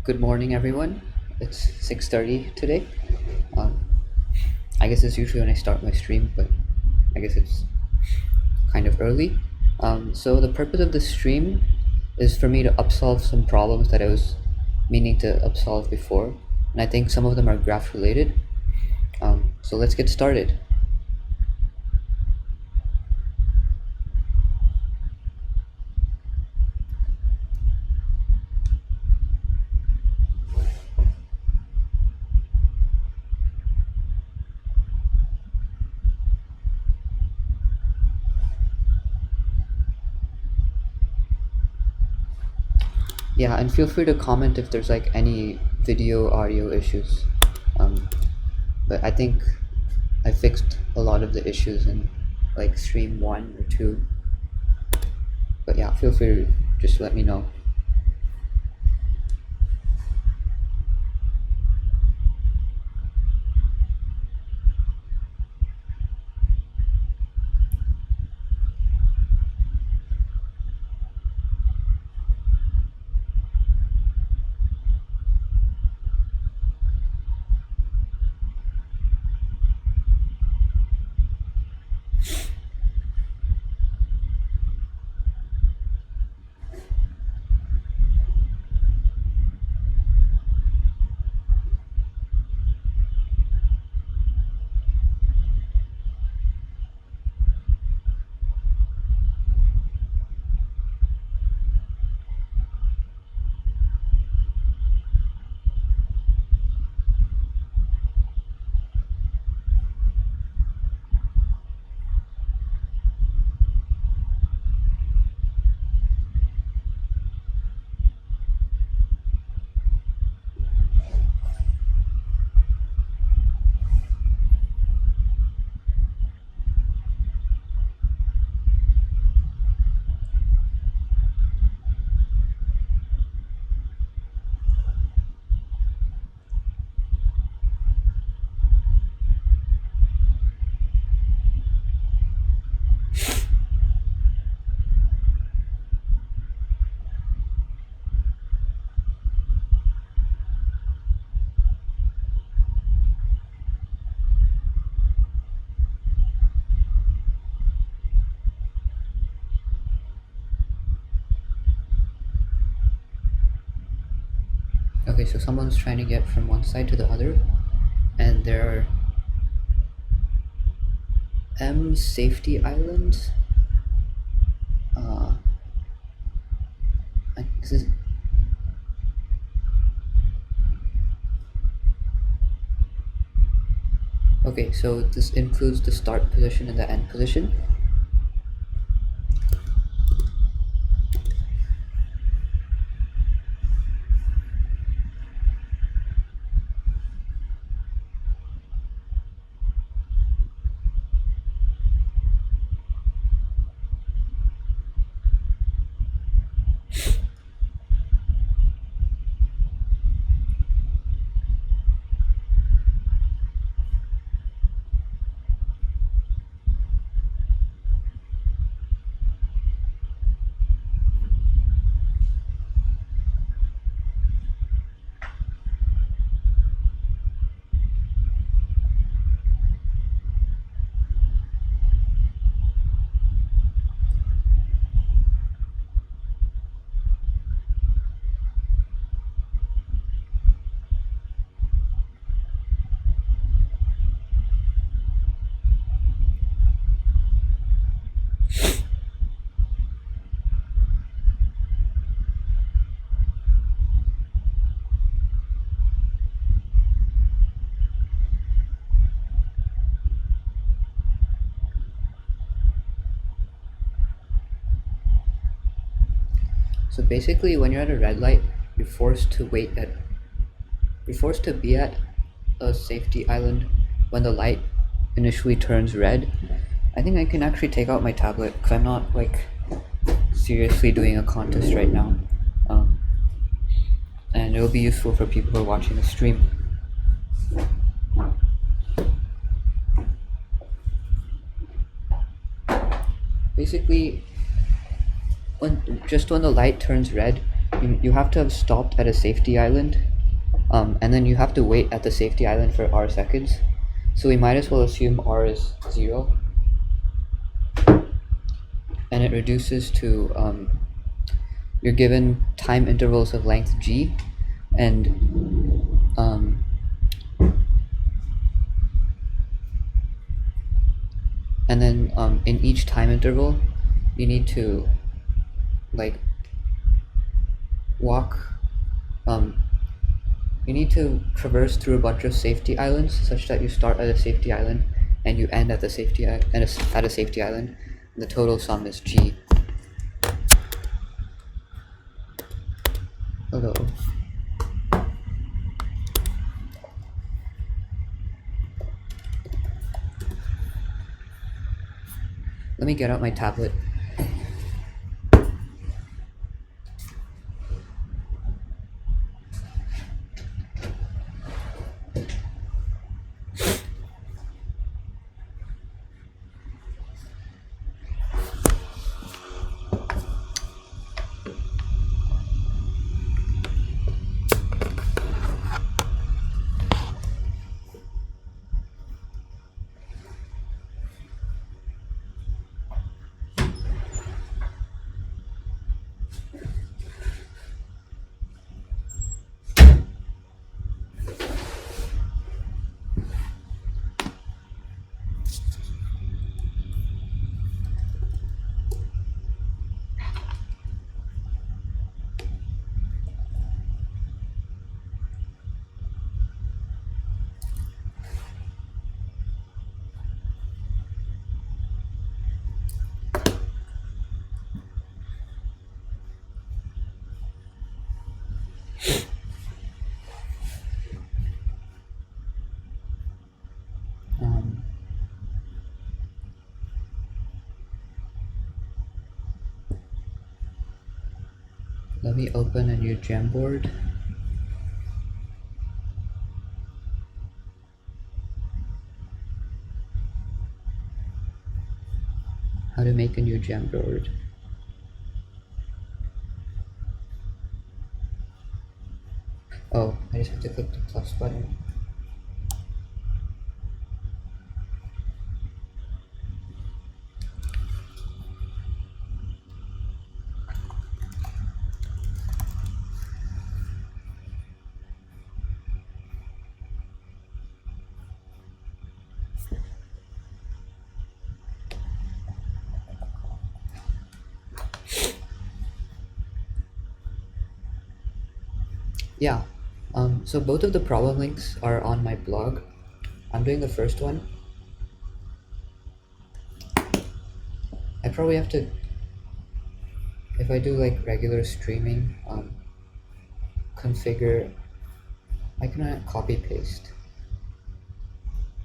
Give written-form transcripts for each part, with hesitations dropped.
Good morning, everyone. It's 6:30 today. Um, I guess it's usually when I start my stream, but I guess it's kind of early. So the purpose of the stream is for me to upsolve some problems that I was meaning to upsolve before, and I think some of them are graph related. So let's get started. Yeah, and feel free to comment if there's like any video audio issues. Um, but I think I fixed a lot of the issues in like stream 1 or 2. But yeah, feel free to just let me know. Okay, so someone's trying to get from one side to the other, and there are M safety islands. This is okay. So this includes the start position and the end position. So basically, when you're at a red light, you're forced to wait at you're forced to be at a safety island when the light initially turns red. I think I can actually take out my tablet because I'm not like seriously doing a contest right now, and it will be useful for people who are watching the stream. Basically, when the light turns red, you have to have stopped at a safety island, and then you have to wait at the safety island for r seconds. So we might as well assume r is 0, and it reduces to you're given time intervals of length g, and um, then in each time interval you need to like walk you need to traverse through a bunch of safety islands such that you start at a safety island and you end at the at a safety island. The total sum is g. Hello. Let me get out my tablet. Let me open a new Jamboard. How to make a new Jamboard. Oh, I just have to click the plus button. Yeah, so both of the problem links are on my blog. I'm doing the first one. I probably have to, if I do like regular streaming, configure, I can copy paste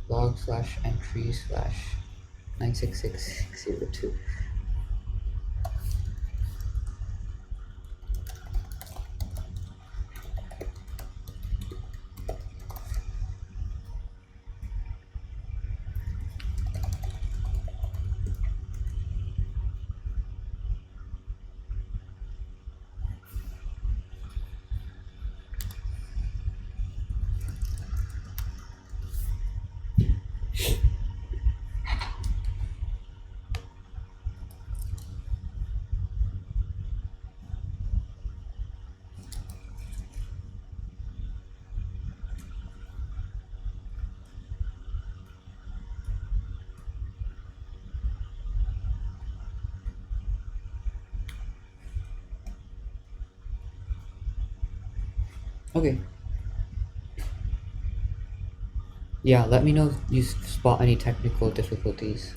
log / entry / 96602. Okay. Yeah, let me know if you spot any technical difficulties.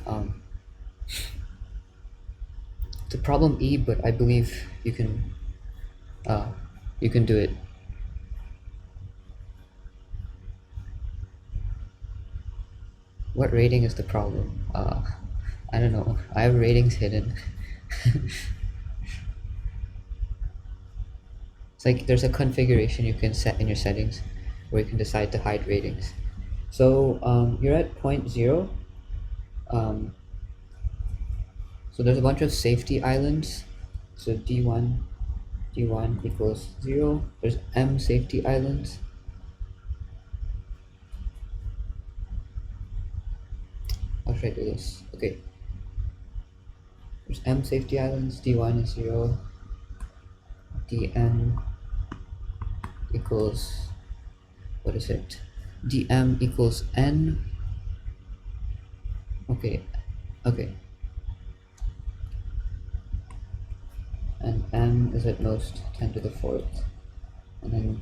It's a problem E, but I believe you can do it. What rating is the problem? I don't know. I have ratings hidden. It's like there's a configuration you can set in your settings where you can decide to hide ratings. So you're at 0.0. So there's a bunch of safety islands. So D1, d1 equals 0. There's m safety islands. How should I do this? Okay. There's m safety islands, d1 is 0, dm equals, what is it? dm equals n. Okay, and m is at most 10 to the 4th. And then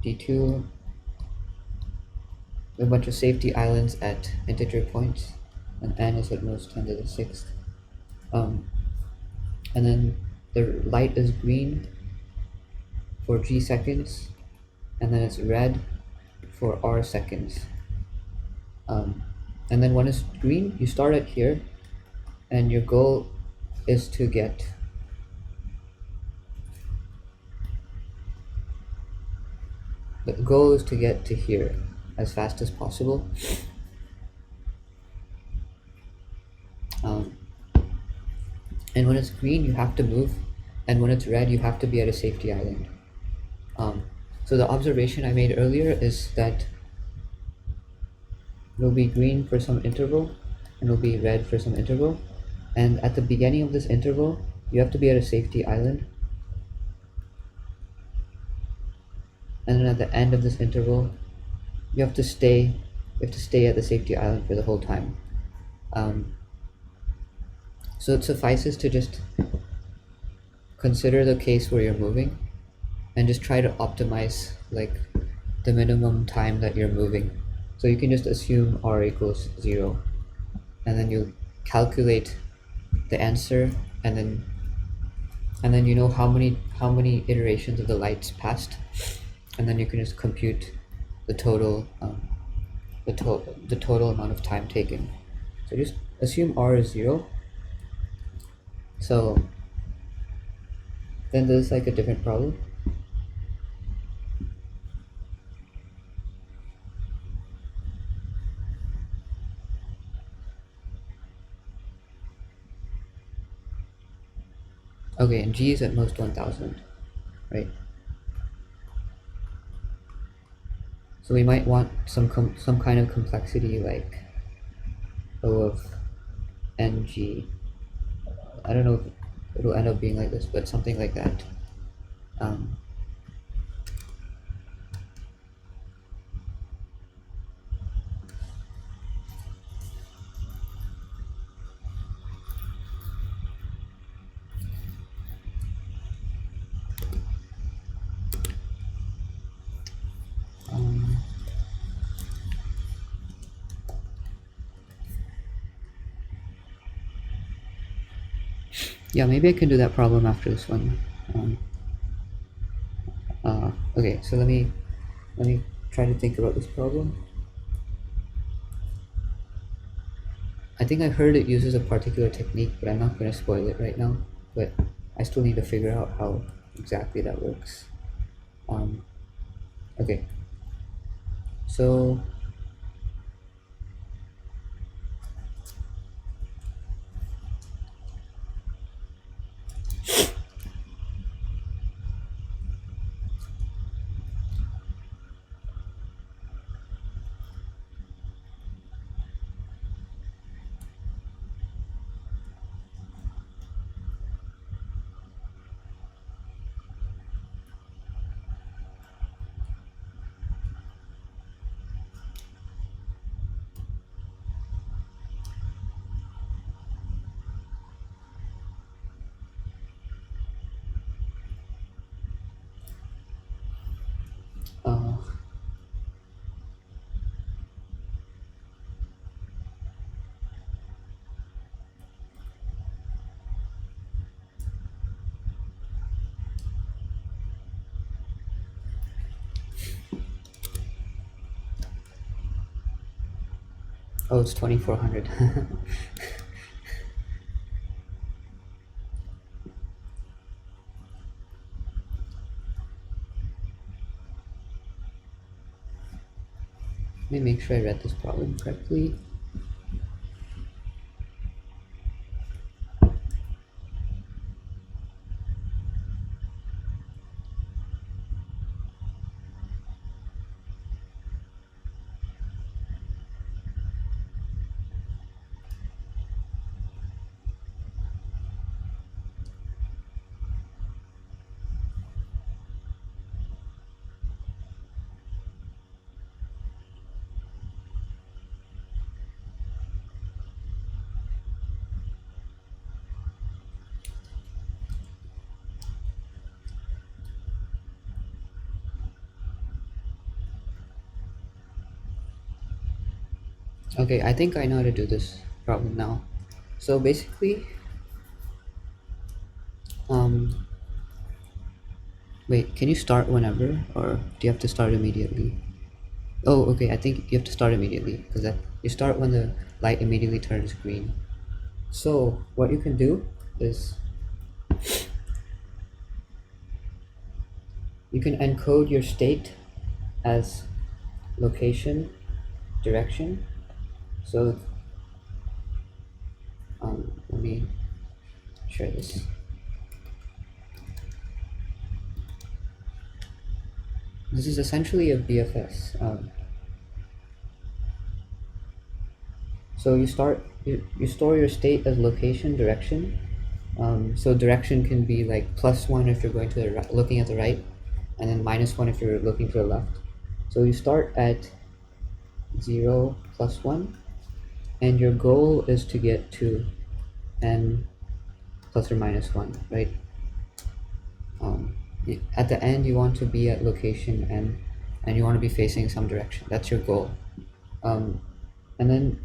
d2, a bunch of safety islands at integer points, and n is at most 10 to the 6th. And then the light is green for g seconds, and then it's red for r seconds. And then when it's green, you start at here, and your goal is to get to here as fast as possible. And when it's green, you have to move, and when it's red, you have to be at a safety island. So the observation I made earlier is that it will be green for some interval, and it will be red for some interval. And at the beginning of this interval, you have to be at a safety island. And then at the end of this interval, you have to stay at the safety island for the whole time. So it suffices to just consider the case where you're moving and just try to optimize like the minimum time that you're moving. So you can just assume r equals 0, and then you calculate the answer, and then you know how many iterations of the lights passed, and then you can just compute the total the total amount of time taken. So just assume r is 0. So then there's like a different problem. Okay, and g is at most 1000, right? So we might want some kind of complexity like O of ng. I don't know if it'll end up being like this, but something like that. Yeah, maybe I can do that problem after this one. Okay, so let me try to think about this problem. I think I heard it uses a particular technique, but I'm not going to spoil it right now. But I still need to figure out how exactly that works. Okay, so oh, it's 2400. Let me make sure I read this problem correctly. Okay, I think I know how to do this problem now. So basically, um, wait, can you start whenever, or do you have to start immediately? Oh, okay, I think you have to start immediately, because that you start when the light immediately turns green. So what you can do is you can encode your state as location, direction. So let me share this. This is essentially a BFS. So you store your state as location, direction. So direction can be like +1 if you're going to the right, looking at the right, and then -1 if you're looking to the left. So you start at 0 plus 1, and your goal is to get to n plus or -1, right? Um, at the end, you want to be at location n, and you want to be facing some direction. That's your goal. And then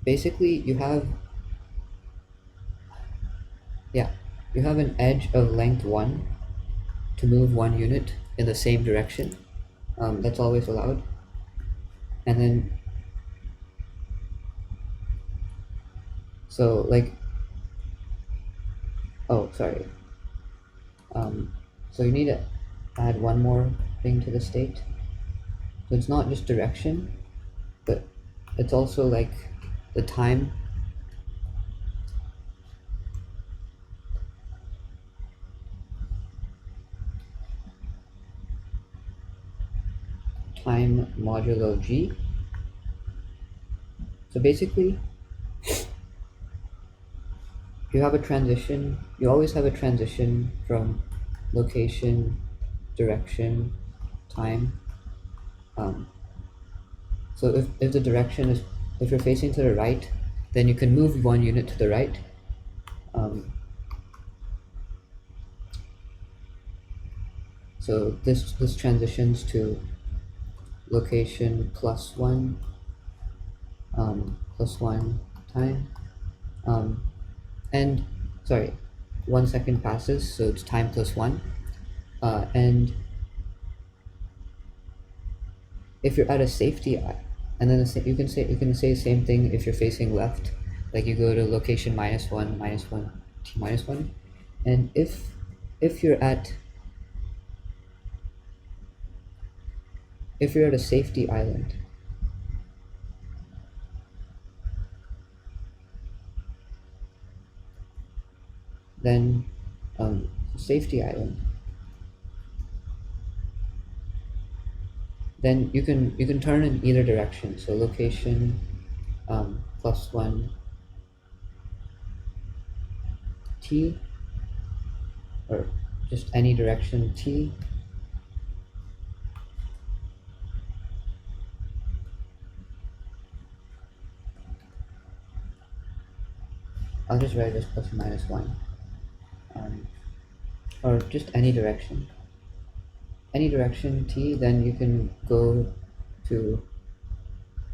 basically you have you have an edge of length 1 to move 1 unit in the same direction. That's always allowed. And then so like oh sorry so you need to add one more thing to the state. So it's not just direction, but it's also like the time modulo g. So basically you always have a transition from location, direction, time. So if the direction is, if you're facing to the right, then you can move 1 unit to the right. So this transitions to location +1, +1 time, and sorry, 1 second passes, so it's time +1, and if you're at a safety, and then you can say the same thing if you're facing left, like you go to location -1, -1, t -1, and if you're at a safety island, then safety island, then you can turn in either direction. So location +1 t, or just any direction t, I'll just write this plus or -1, or just any direction t, then you can go to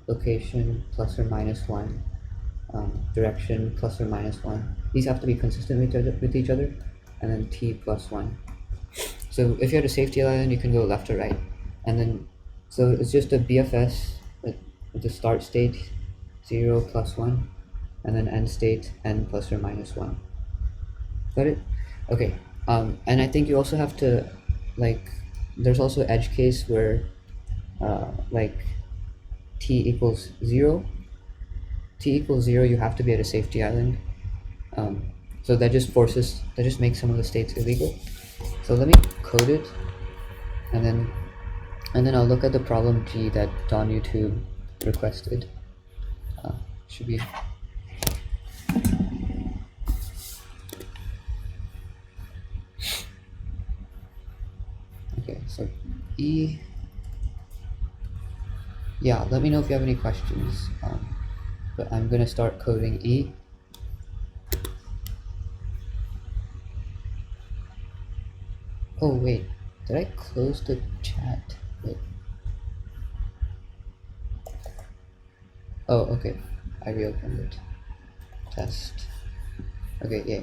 location +or -1, direction +or -1. These have to be consistent with each other, and then t +1. So if you're at a safety island, you can go left or right, and then so it's just a BFS with the start state 0 +1, and then end state n +or -1. Got it? Okay. And I think you also have to, like, there's also edge case where like t equals 0. You have to be at a safety island. So that just makes some of the states illegal. So let me code it, and then I'll look at the problem G that Don YouTube requested. Should be okay. So E. Yeah, let me know if you have any questions. But I'm gonna start coding E. Oh wait, did I close the chat? Wait. Oh, okay. I reopened it. Test. Okay, yeah.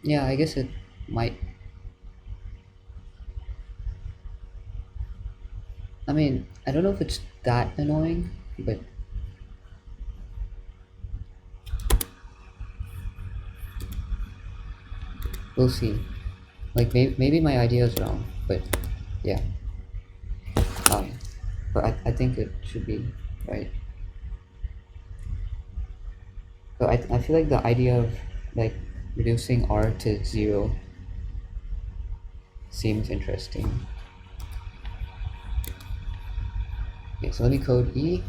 Yeah, I guess it might. I mean, I don't know if it's that annoying, but we'll see. Like, maybe my idea is wrong, but yeah. Um, but I think it should be right. But I feel like the idea of like reducing R to 0 seems interesting. Okay, so let me code E.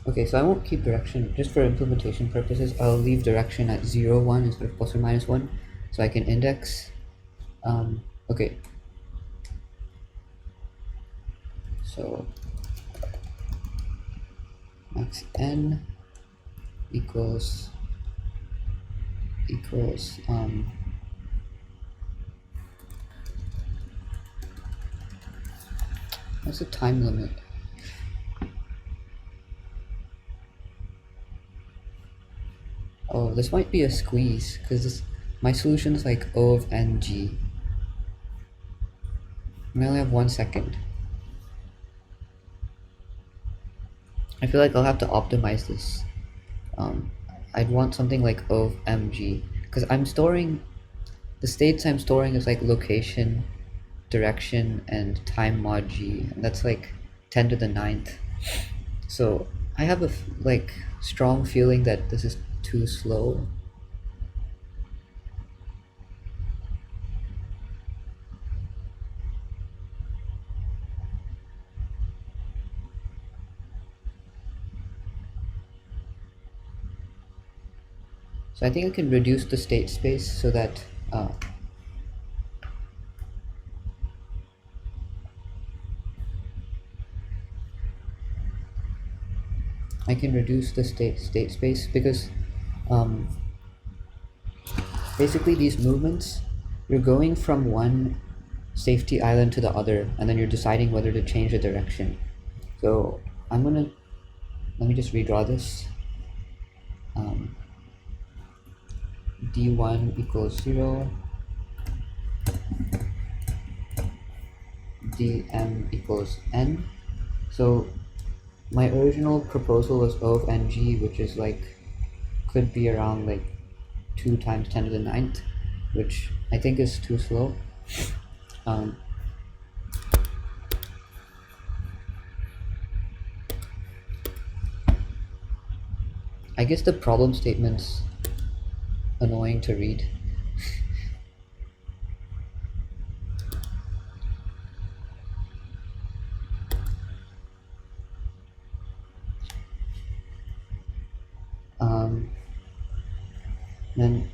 Okay, so I won't keep direction, just for implementation purposes, I'll leave direction at 0, 1 instead of plus or minus 1, so I can index. Okay, so max n equals equals what's the time limit? Oh, this might be a squeeze, because my solution is like O of ng. And I only have 1 second. I feel like I'll have to optimize this. Um, I'd want something like O of mg, because I'm storing, the states I'm storing is like location, direction, and time mod g, and that's like 10 to the ninth. So I have a like strong feeling that this is too slow. So I think I can reduce the state space so that I can reduce the state space, because um, basically these movements, you're going from one safety island to the other, and then you're deciding whether to change the direction. So let me just redraw this. D1 equals 0, dm equals n. So my original proposal was O of ng, which is like, could be around like 2 times 10 to the ninth, which I think is too slow. I guess the problem statement's annoying to read. Then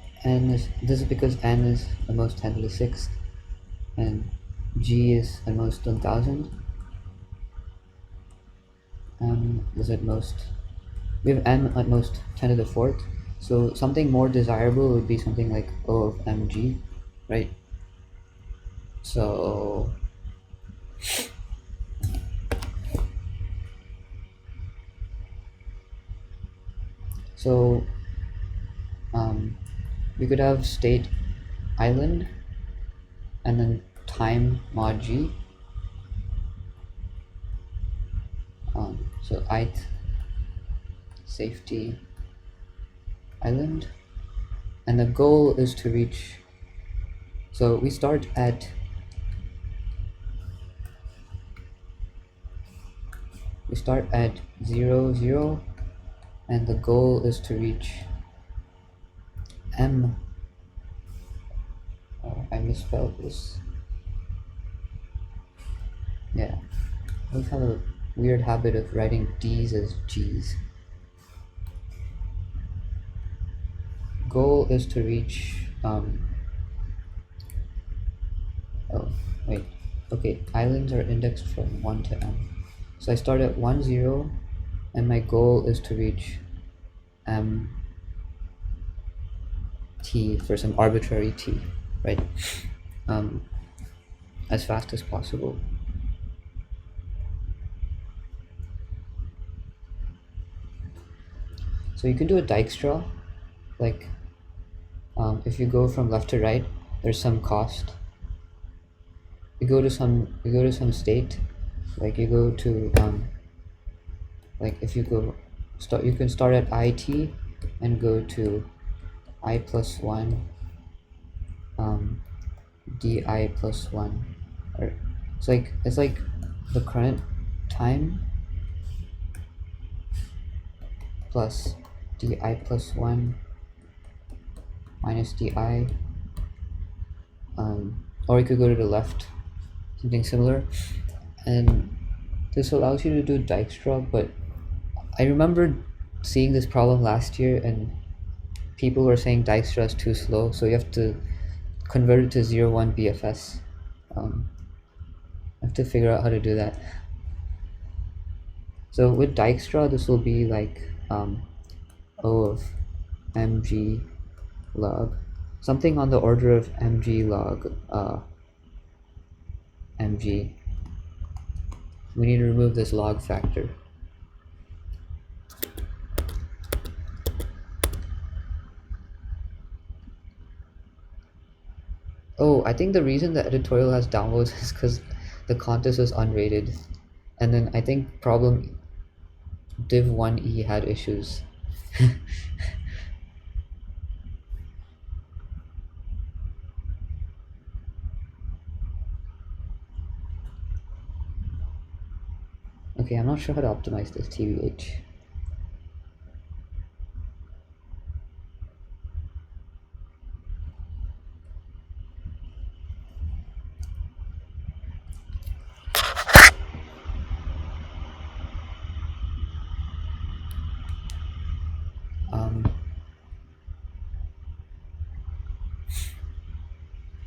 this is because n is the most 10 to the sixth, and g is at most 1000. M is at most, we have m at most 10 to the fourth. So something more desirable would be something like O of mg, right? So so we could have state island and then time mod g. So ith safety island, and the goal is to reach, so we start at 0, 0, and the goal is to reach m. Oh, I misspelled this. Yeah, I always have a weird habit of writing D's as G's. Goal is to reach, oh, wait. Okay, islands are indexed from 1 to m. So I start at 1, 0, and my goal is to reach m t for some arbitrary t, right? Um, as fast as possible. So you can do a Dijkstra, like if you go from left to right, there's some cost. You go to some state, like you go to like if you go start, you can start at it and go to I plus 1 di plus 1, or it's like the current time plus di plus 1 minus di, or you could go to the left, something similar. And this allows you to do Dijkstra, but I remember seeing this problem last year and people were saying Dijkstra is too slow, so you have to convert it to 0, 1 BFS. I have to figure out how to do that. So with Dijkstra, this will be like O of mg log, something on the order of mg log mg. We need to remove this log factor. Oh, I think the reason the editorial has downloads is because the contest was unrated, and then I think problem div1e had issues. Okay, I'm not sure how to optimize this TBH.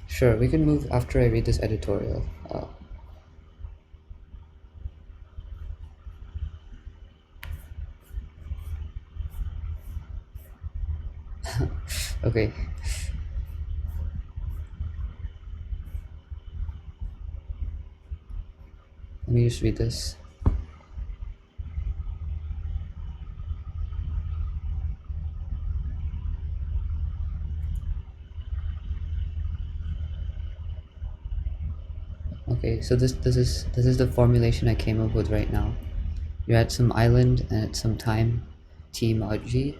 Sure, we can move after I read this editorial. Okay. Let me just read this. Okay, so this is the formulation I came up with right now. You're at some island and at some time t mod g.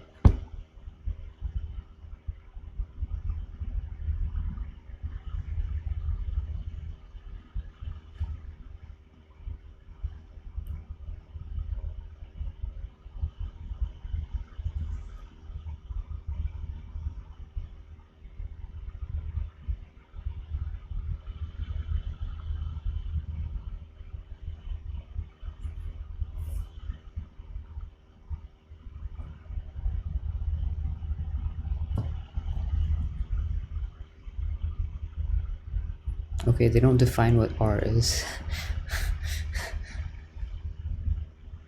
Okay, they don't define what r is.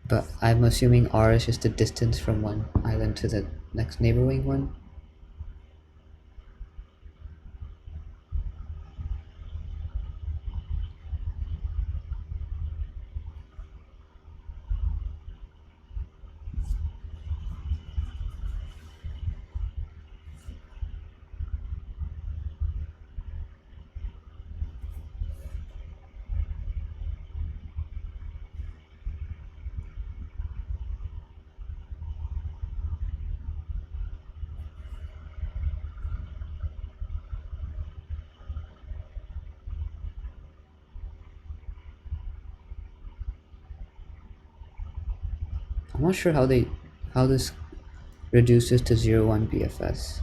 But I'm assuming r is just the distance from one island to the next neighboring one. I'm not sure how this reduces to 0, 1 BFS.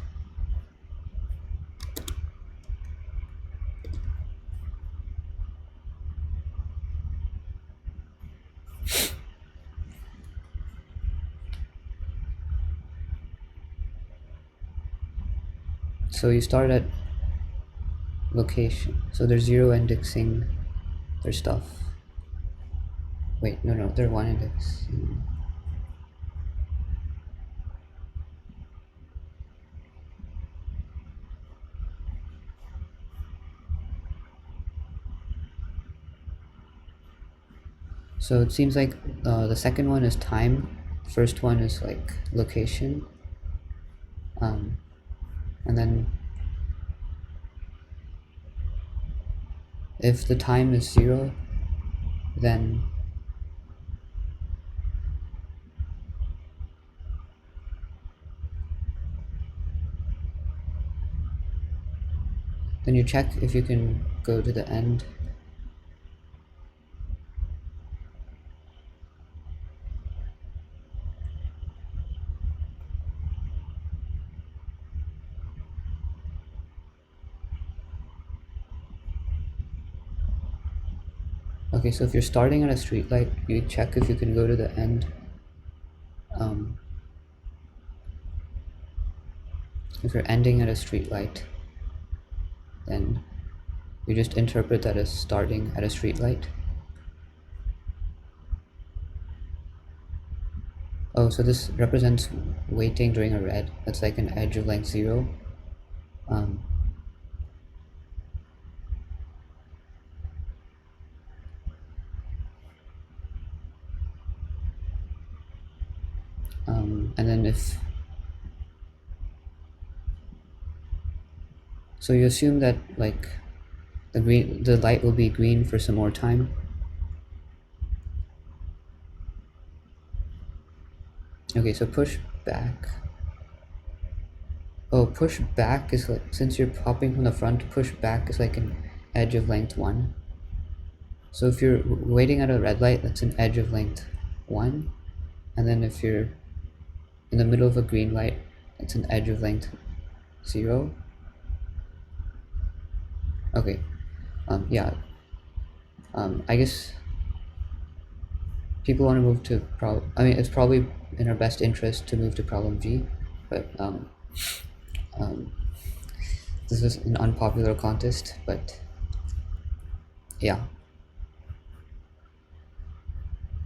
So you start at location. So they're 0 indexing their stuff. Wait, no, they're 1 index. So it seems like the second one is time, first one is like location, and then if the time is 0, then you check if you can go to the end. Okay, so if you're starting at a street light, you check if you can go to the end. If you're ending at a street light, then you just interpret that as starting at a street light. Oh, so this represents waiting during a red. That's like an edge of length 0. And then so you assume that like the light will be green for some more time. Okay, so push back. Oh, push back is like, since you're popping from the front, push back is like an edge of length 1. So if you're waiting at a red light, that's an edge of length 1. And then if you're in the middle of a green light, it's an edge of length 0. Okay, yeah. I guess people want to move to I mean, it's probably in our best interest to move to problem G, but this is an unpopular contest, but yeah.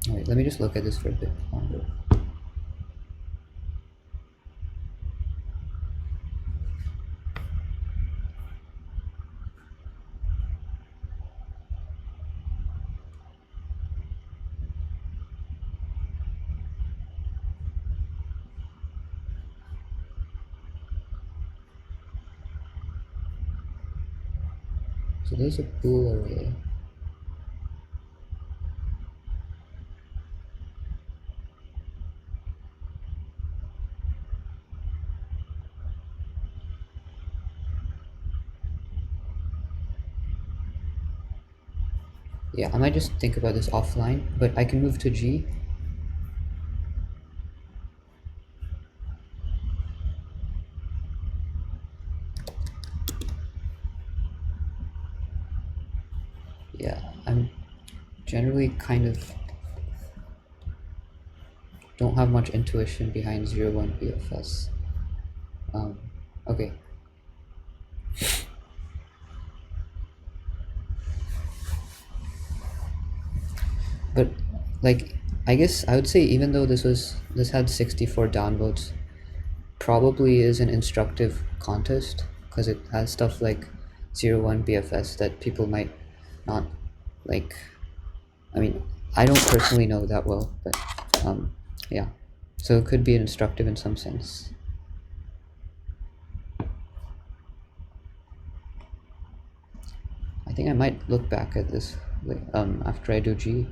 Alright, let me just look at this for a bit longer. So there's a bool array. Yeah, I might just think about this offline, but I can move to G. Yeah, I'm generally kind of don't have much intuition behind 01 BFS. Okay. But like, I guess I would say even though this had 64 downvotes, probably is an instructive contest because it has stuff like 01 BFS that people might not like. I mean, I don't personally know that well, but yeah. So it could be instructive in some sense. I think I might look back at this after I do G.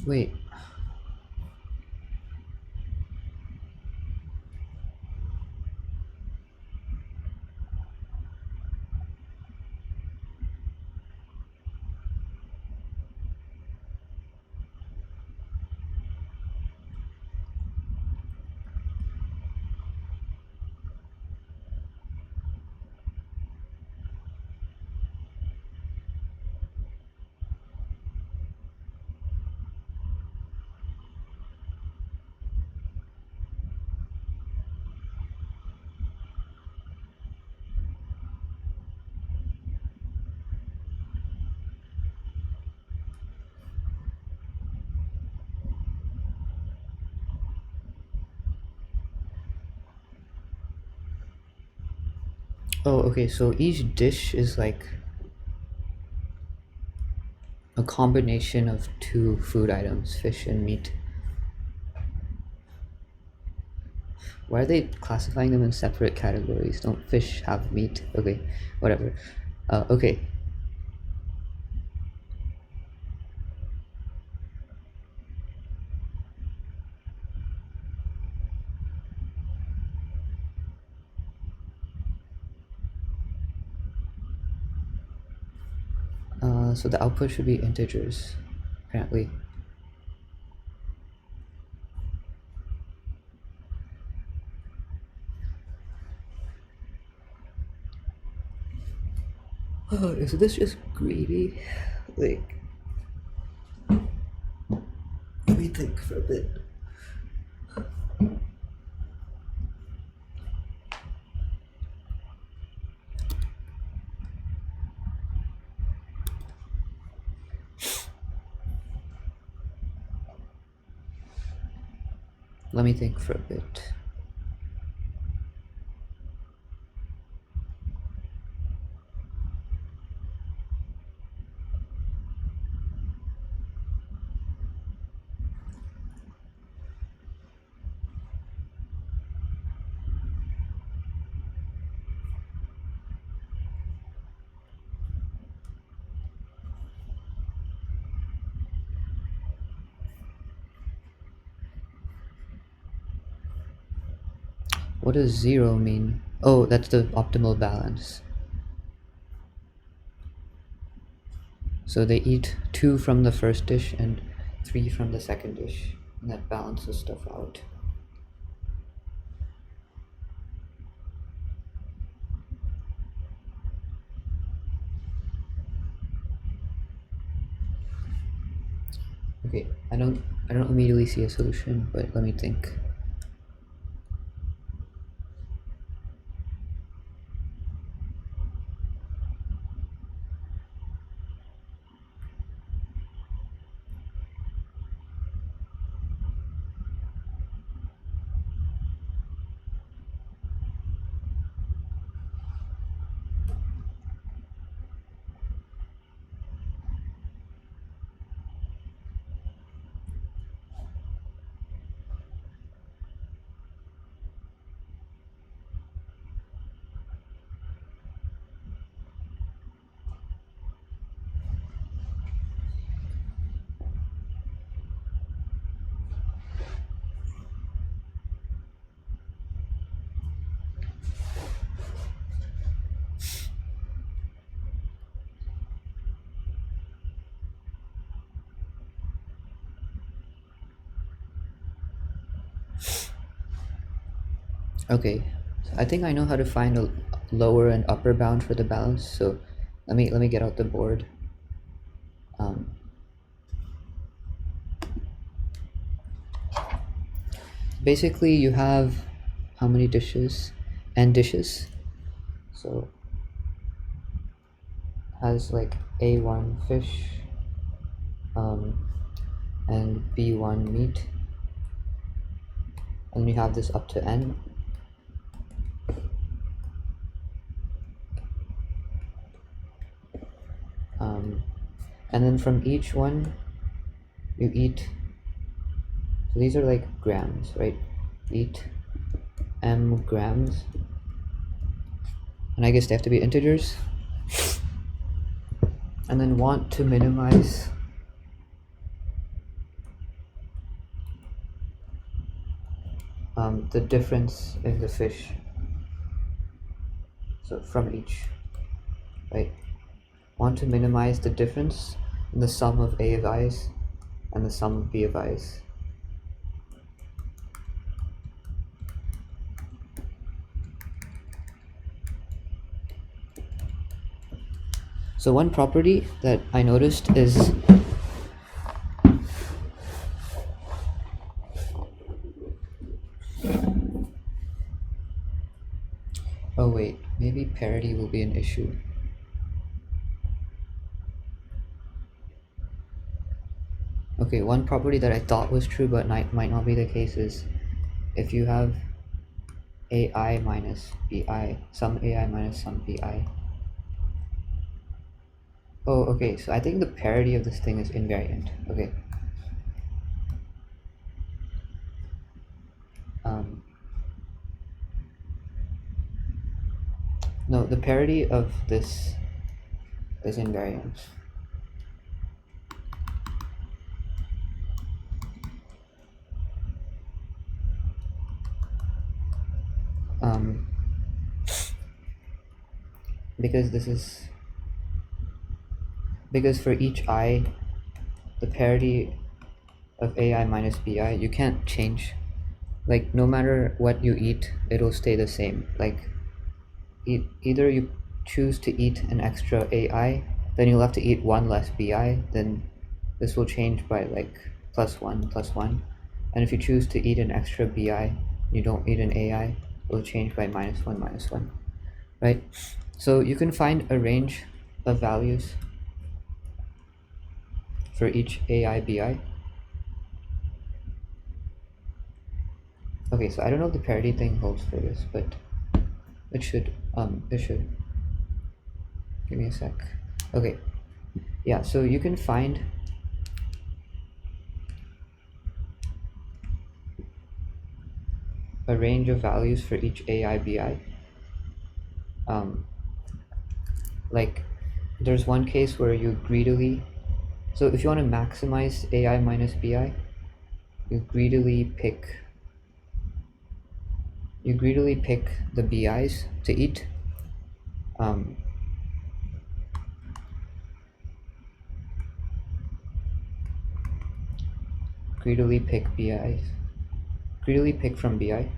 Wait. Oh, okay, so each dish is like a combination of two food items, fish and meat. Why are they classifying them in separate categories? Don't fish have meat? Okay, whatever. Okay. So the output should be integers, apparently. Oh, is this just greedy? Like, let me think for a bit. Let me think for a bit. What does zero mean? Oh, that's the optimal balance. So they eat 2 from the first dish and 3 from the second dish, and that balances stuff out. Okay, I don't immediately see a solution, but let me think. Okay, so I think I know how to find a lower and upper bound for the balance. So let me get out the board. Um, Basically, you have how many dishes? N dishes. So has like A1 fish, and B1 meat, and you have this up to N. And then from each one, you eat. So these are like grams, right? Eat M grams, and I guess they have to be integers. And then want to minimize the difference in the fish, so from each, right? Want to minimize the difference in the sum of A of i's and the sum of B of i's. So one property that I noticed is oh wait, maybe parity will be an issue. Okay, one property that I thought was true but might not be the case is if you have AI minus BI, some AI minus some BI. Oh, okay, so I think the parity of this thing is invariant. Okay. No, the parity of this is invariant. Because this is because for each I, the parity of AI minus BI, you can't change. Like no matter what you eat, it'll stay the same. Like either you choose to eat an extra AI, then you'll have to eat one less BI, then this will change by like +1, and if you choose to eat an extra BI, you don't eat an AI, it'll change by -1, right? So you can find a range of values for each AI BI. Okay, so I don't know if the parity thing holds for this, but it should. Give me a sec. Okay, yeah, so you can find a range of values for each AI BI. Like there's one case where you greedily, so if you want to maximize AI minus BI, you greedily pick the BIs to eat. Greedily pick BIs. Greedily pick from BI.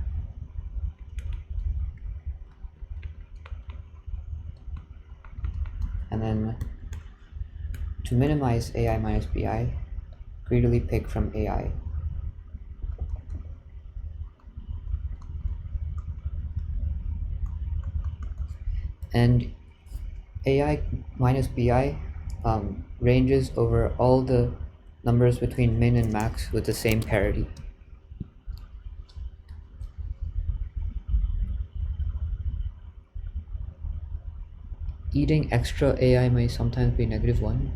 And then to minimize AI minus BI, greedily pick from AI. And AI minus BI ranges over all the numbers between min and max with the same parity. Eating extra AI may sometimes be -1.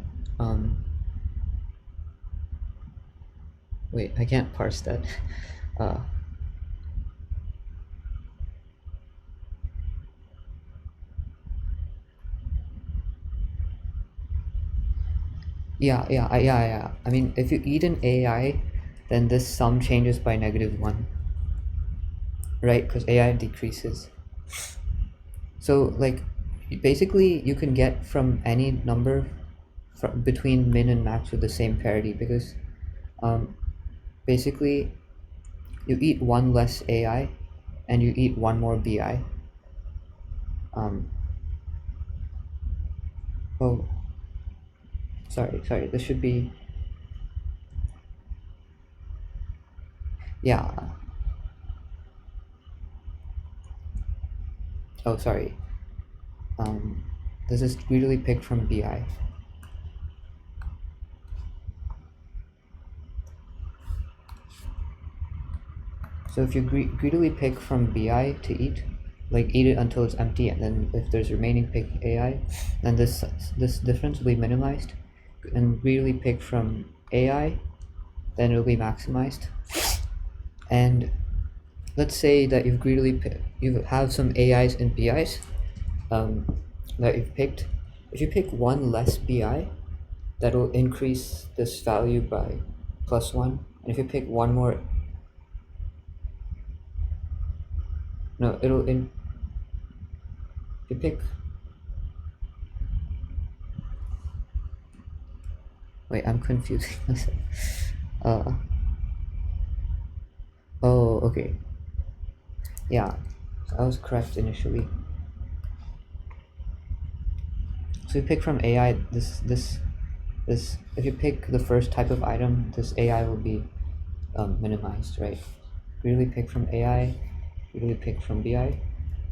Wait, I can't parse that. Yeah. I mean, if you eat an AI, then this sum changes by -1, right? Because AI decreases. So like, basically, you can get from any number from between min and max with the same parity because, basically, you eat one less AI, and you eat one more BI. Oh, sorry. This should be. Yeah. Oh, sorry. This is greedily picked from BI. So if you greedily pick from BI to eat, like eat it until it's empty, and then if there's remaining, pick AI, then this difference will be minimized, and greedily pick from AI, then it'll be maximized. And let's say that you've you have some AIs and BIs that you've picked. If you pick one less BI, that'll increase this value by +1, and if you pick one more No, it'll in you pick. Wait, I'm confusing myself. Uh, oh, okay. Yeah, so I was correct initially. So you pick from AI this. If you pick the first type of item, this AI will be minimized, right? Really pick from AI, really pick from BI.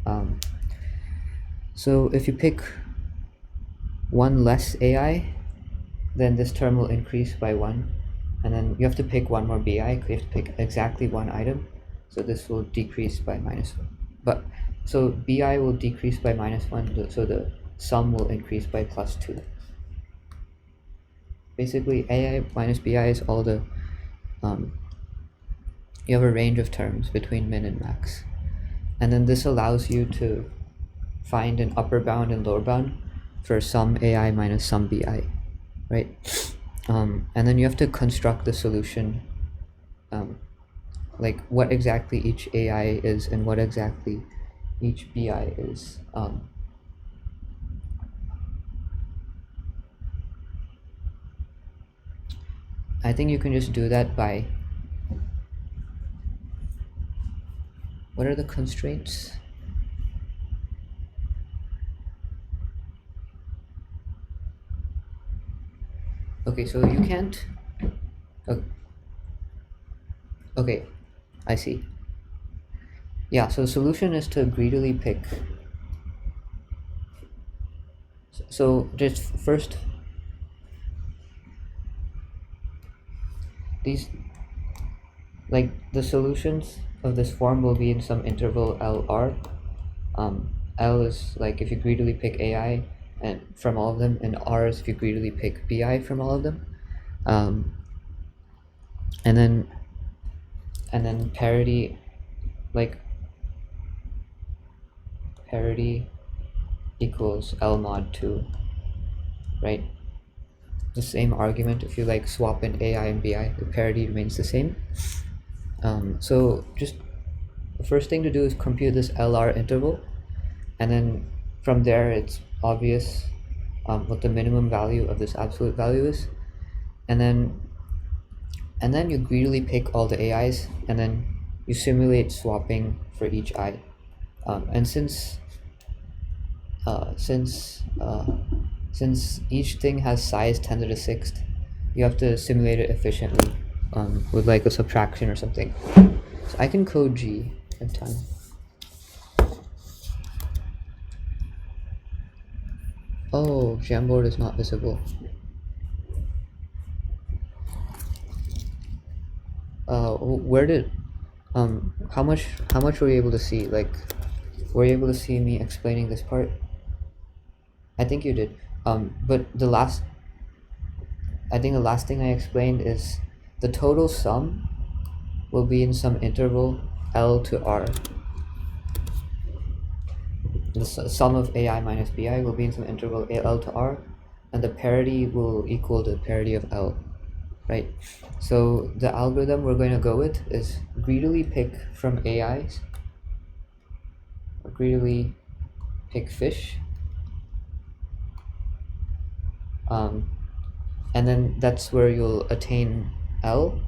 Um, so if you pick one less AI, then this term will increase by one, and then you have to pick one more BI. You have to pick exactly one item, so this will decrease by -1. But so BI will decrease by -1, so the sum will increase by +2. Basically, AI minus BI is all the you have a range of terms between min and max, and then this allows you to find an upper bound and lower bound for some AI minus some BI, right? And then you have to construct the solution, like what exactly each AI is and what exactly each BI is. I think you can just do that by, what are the constraints? Okay, so you can't. Okay, I see. Yeah, so the solution is to greedily pick. So just first, these, like the solutions of this form will be in some interval LR. L is like if you greedily pick AI and from all of them, and R is if you greedily pick BI from all of them. And then parity, like parity equals L mod 2, right? The same argument, if you like swap in AI and BI, the parity remains the same. So just the first thing to do is compute this LR interval, and then from there it's obvious what the minimum value of this absolute value is, and then you greedily pick all the AIs, and then you simulate swapping for each I. And since each thing has size 10 to the 6th, you have to simulate it efficiently with like a subtraction or something. So I can code G in time. Oh, Jamboard is not visible. Where did how much were you able to see? Like, were you able to see me explaining this part? I think you did. But I think the last thing I explained is the total sum will be in some interval L to R. The sum of AI minus BI will be in some interval L to R, and the parity will equal the parity of L, right? So the algorithm we're going to go with is greedily pick from AIs, or greedily pick fish, and then that's where you'll attain L,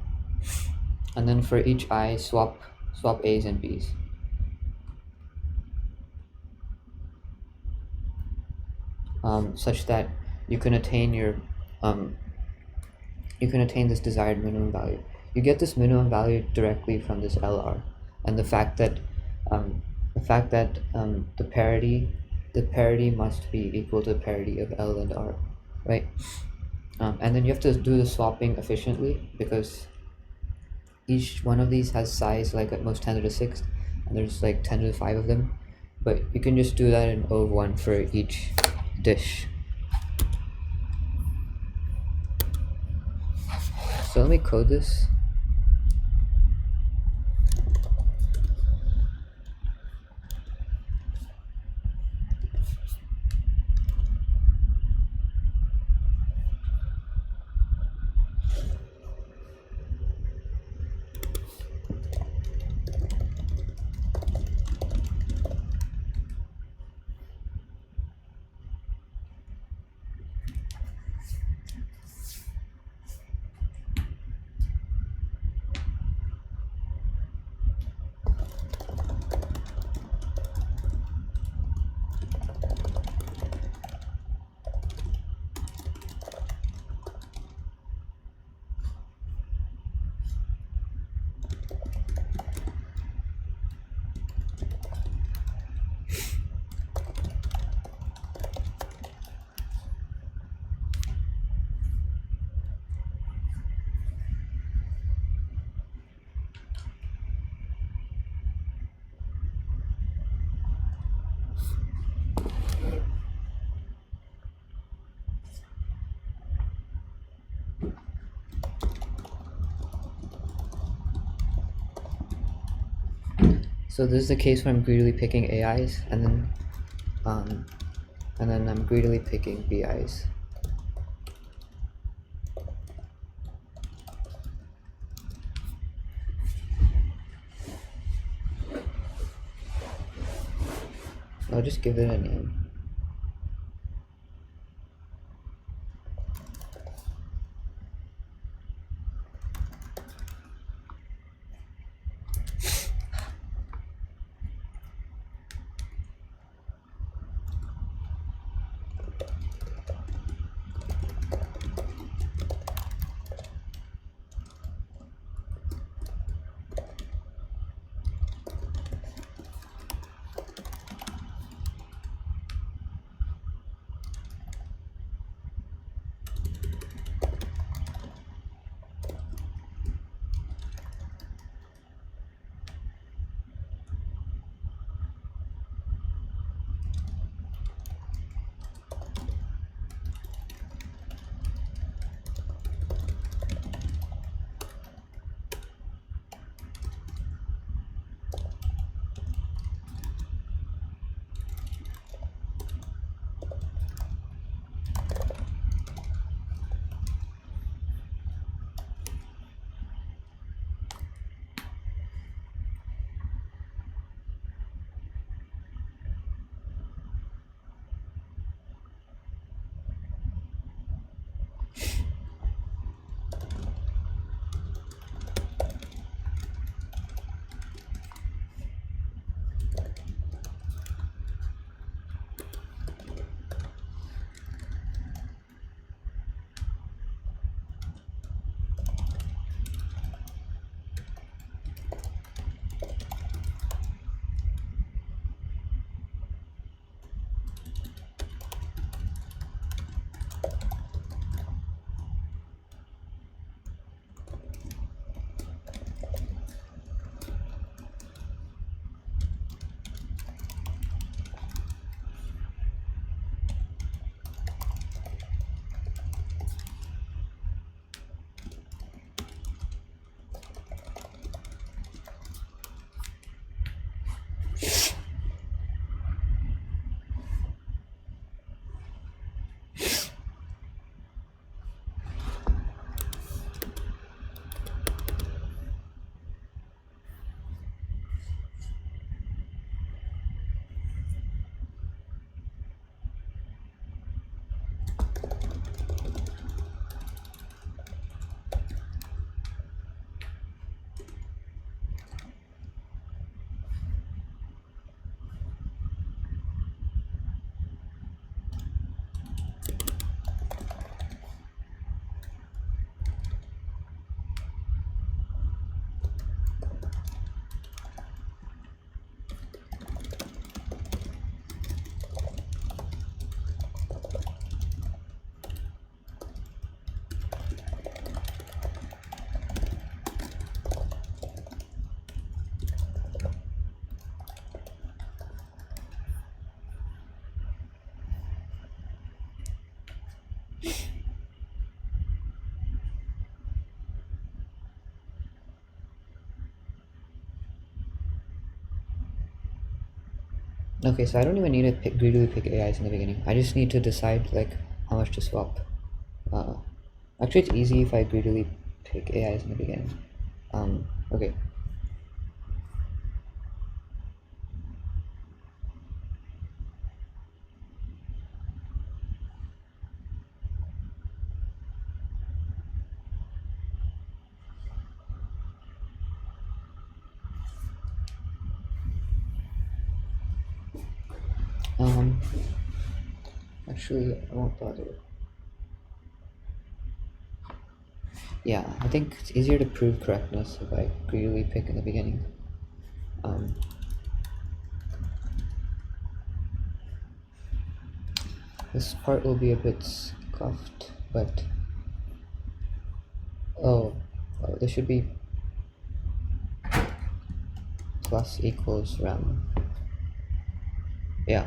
and then for each I swap A's and B's. Such that you can attain this desired minimum value. You get this minimum value directly from this LR, and the fact that the parity must be equal to the parity of L and R, right? And then you have to do the swapping efficiently, because each one of these has size like at most 10 to the 6th, and there's like 10 to the 5 of them, but you can just do that in O of 1 for each dish. So let me code this. So this is the case where I'm greedily picking AIs, um, and then I'm greedily picking BIs. I'll just give it a name. Okay, so I don't even need to greedily pick AIs in the beginning. I just need to decide like how much to swap. Uh, Actually, it's easy if I greedily pick AIs in the beginning. Okay. Um, Actually, I won't bother. Yeah, I think it's easier to prove correctness if I greedily pick in the beginning. Um, this part will be a bit scuffed, but oh, this should be plus equals rem. Yeah.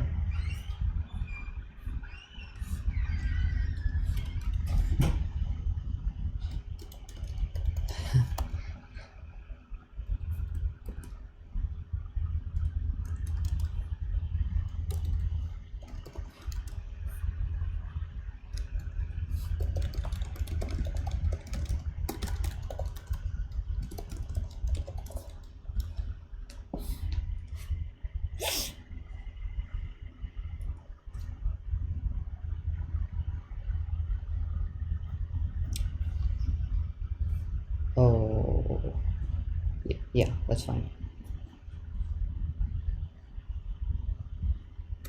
Oh, yeah, that's fine.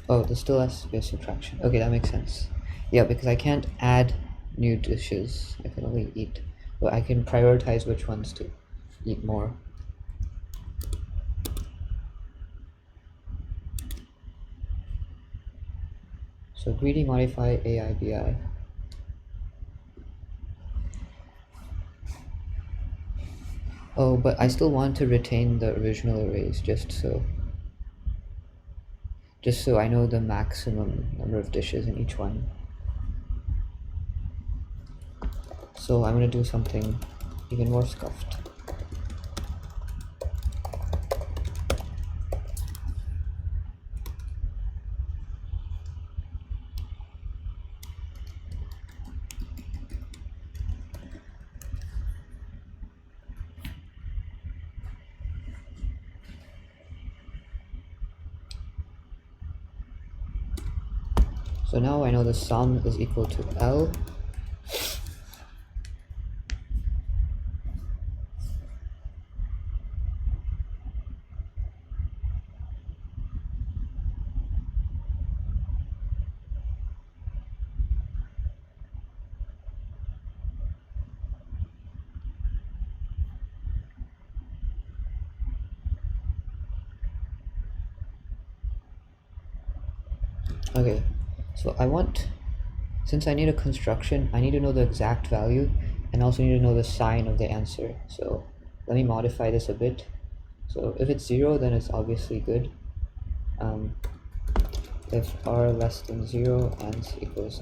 Oh, this still has to be a subtraction. Okay, that makes sense. Yeah, because I can't add new dishes. I can only eat. But I can prioritize which ones to eat more. So greedy modify AIBI. Oh, but I still want to retain the original arrays just so I know the maximum number of dishes in each one. So I'm gonna do something even more scuffed. So now I know the sum is equal to L. Okay, so since I need a construction, I need to know the exact value and also need to know the sign of the answer. So let me modify this a bit. So if it's 0, then it's obviously good. If r less than 0, ans equals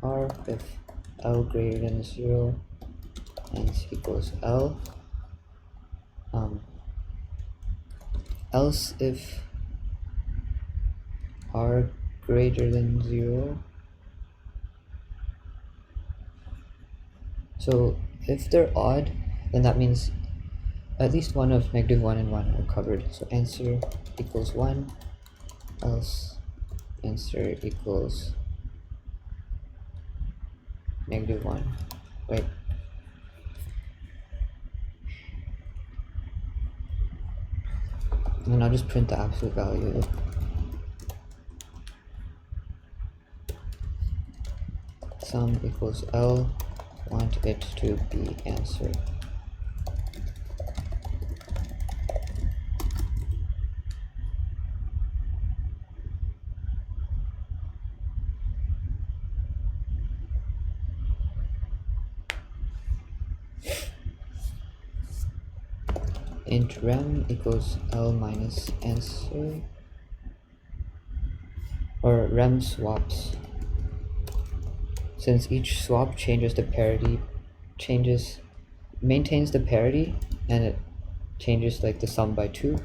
r. If l greater than 0, ans equals l. Else if r greater than 0. So if they're odd, then that means at least one of -1 and 1 are covered. So answer equals 1, else answer equals -1. Right. And then I'll just print the absolute value. Sum equals L, want it to be answer. Int rem equals L minus answer, or rem swaps. Since each swap changes the parity, maintains the parity, and it changes like the sum by 2.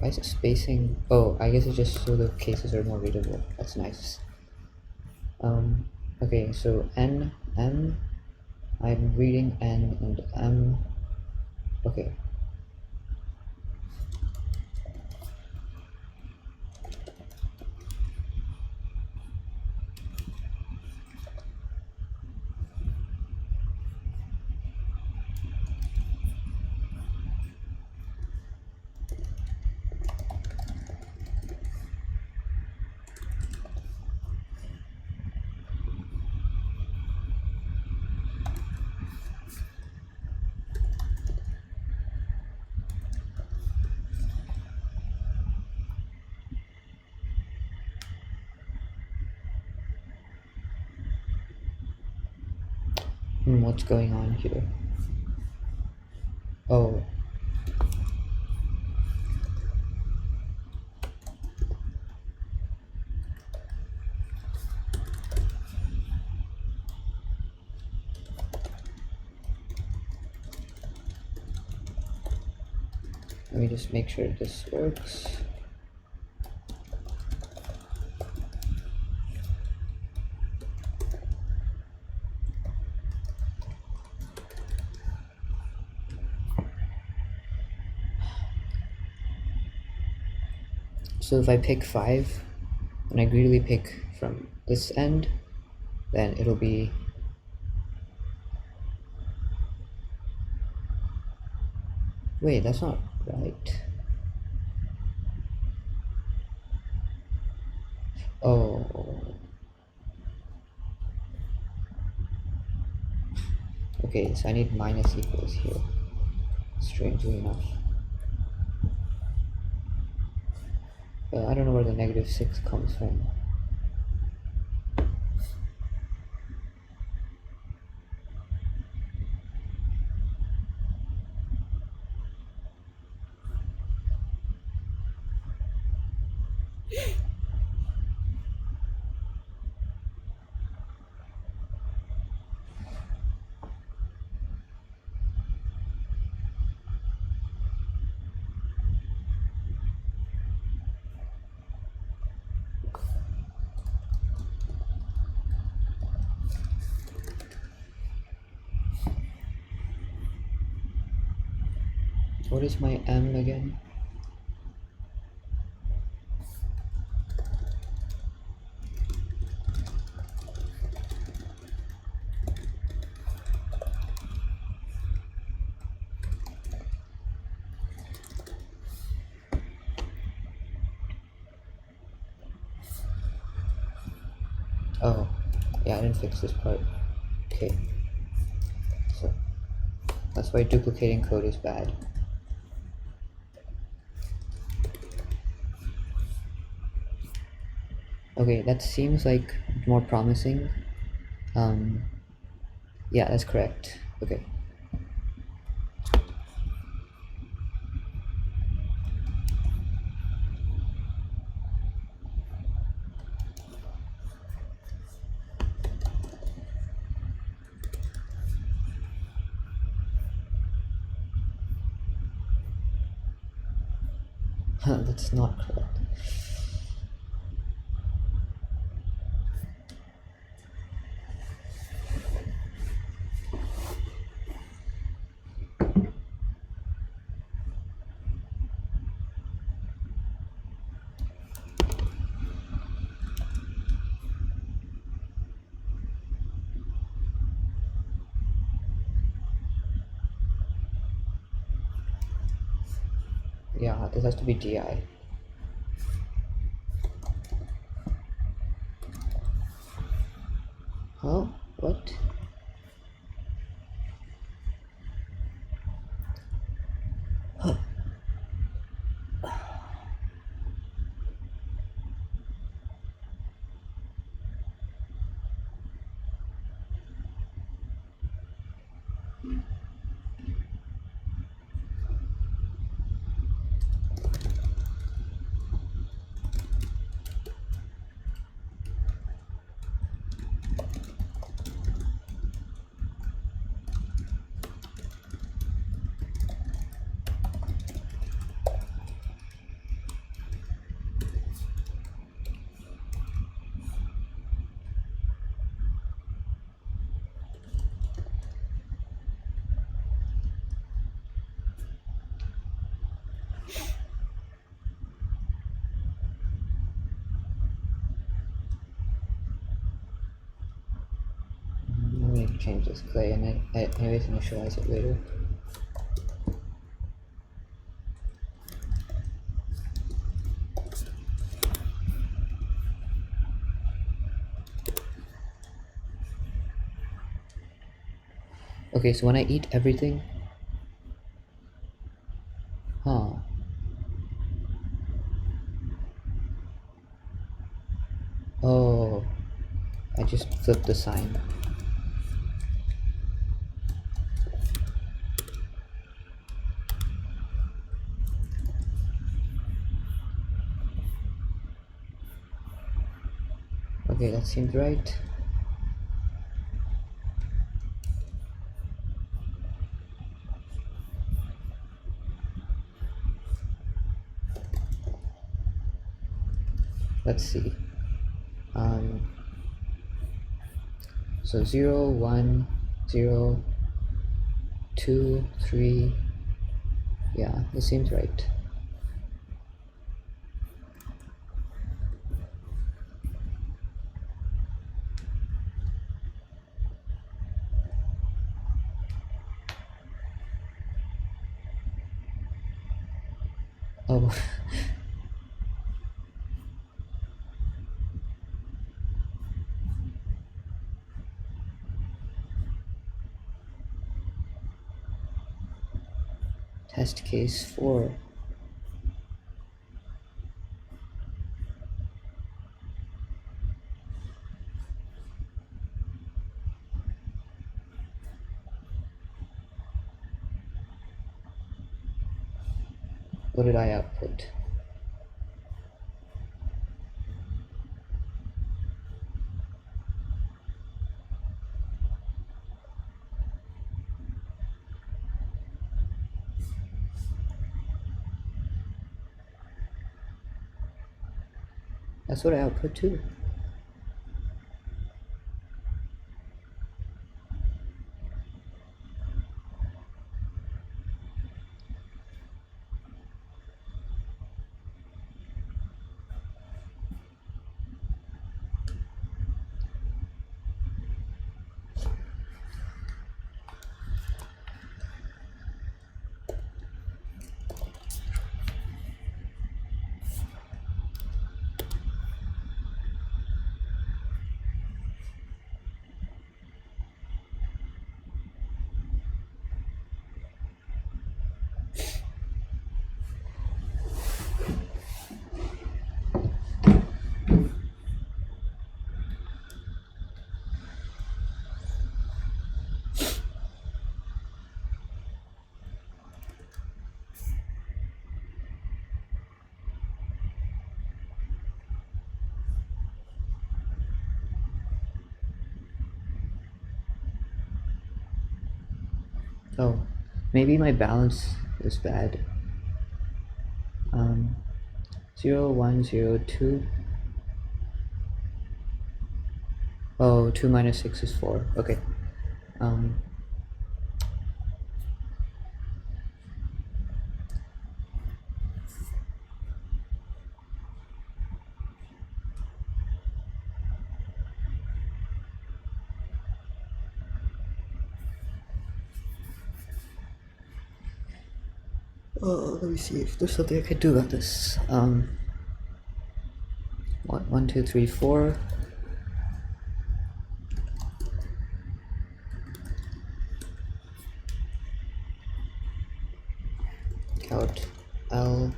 Why is it spacing? Oh, I guess it's just so the cases are more readable. That's nice. Okay, so N, M, I'm reading N and M. Okay. What's going on here? Oh. Let me just make sure this works. So if I pick 5, and I greedily pick from this end, then it'll be... Wait, that's not right. Oh. Okay, so I need minus equals here, strangely enough. I don't know where the -6 comes from. What is my M again? Oh, yeah, I didn't fix this part. Okay. So, that's why duplicating code is bad. Okay, that seems like more promising. Yeah, that's correct. Okay. That's not correct. Yeah, this has to be DI. Huh? What? Huh. Let me change this clay and anyways initialize it later. Okay, so when I eat everything, huh? Oh, I just flipped the sign. Okay, that seems right. Let's see. So 0, 1, 0, 2, 3. Yeah, this seems right. Oh. Test case 4. What did I output? That's what I output too. Oh, maybe my balance is bad. 0, 1, 0, 2. Oh, 2 minus 6 is 4. Okay. Oh, let me see if there's something I could do about this. 1, 2, 3, 4. Count L.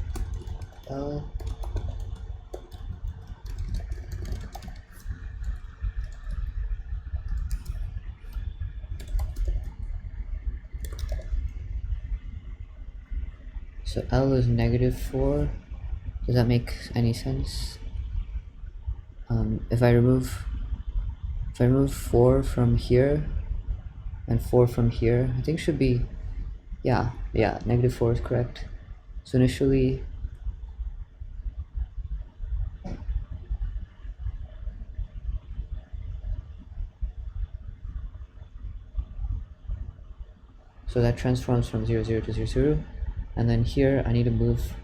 So L is -4. Does that make any sense? If I remove 4 from here and 4 from here, I think should be, yeah, -4 is correct. So initially, so that transforms from 0, 0 to 0, 0, and then here I need to move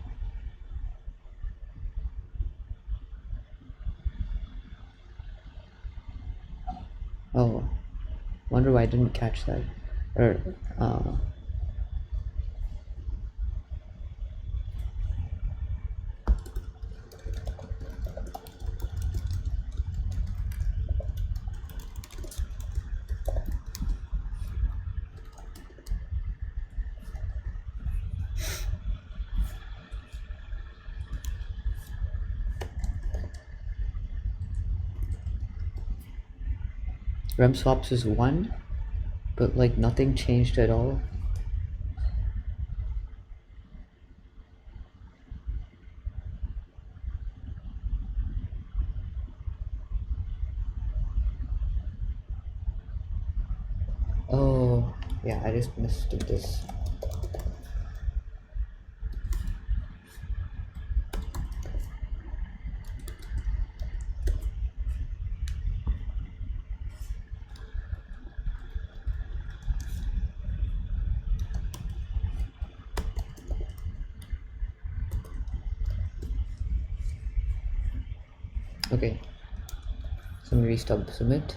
didn't catch that. Or uh, REM swaps is 1, but like nothing changed at all. Oh, yeah, I just missed this. Okay, so maybe stop submit.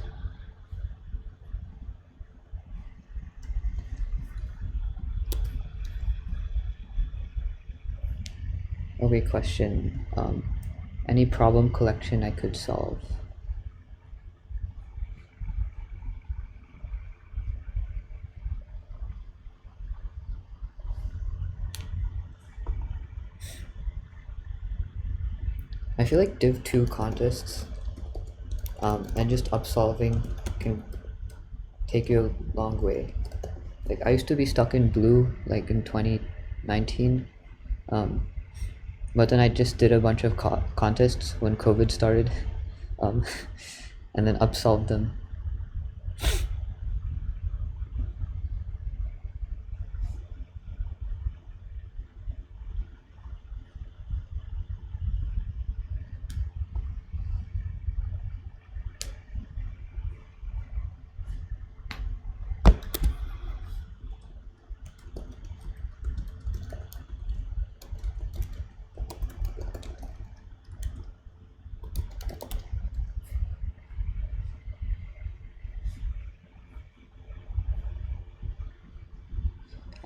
Okay, question. Any problem collection I could solve? I feel like div 2 contests and just upsolving can take you a long way. Like I used to be stuck in blue like in 2019, but then I just did a bunch of contests when COVID started, um, and then upsolved them.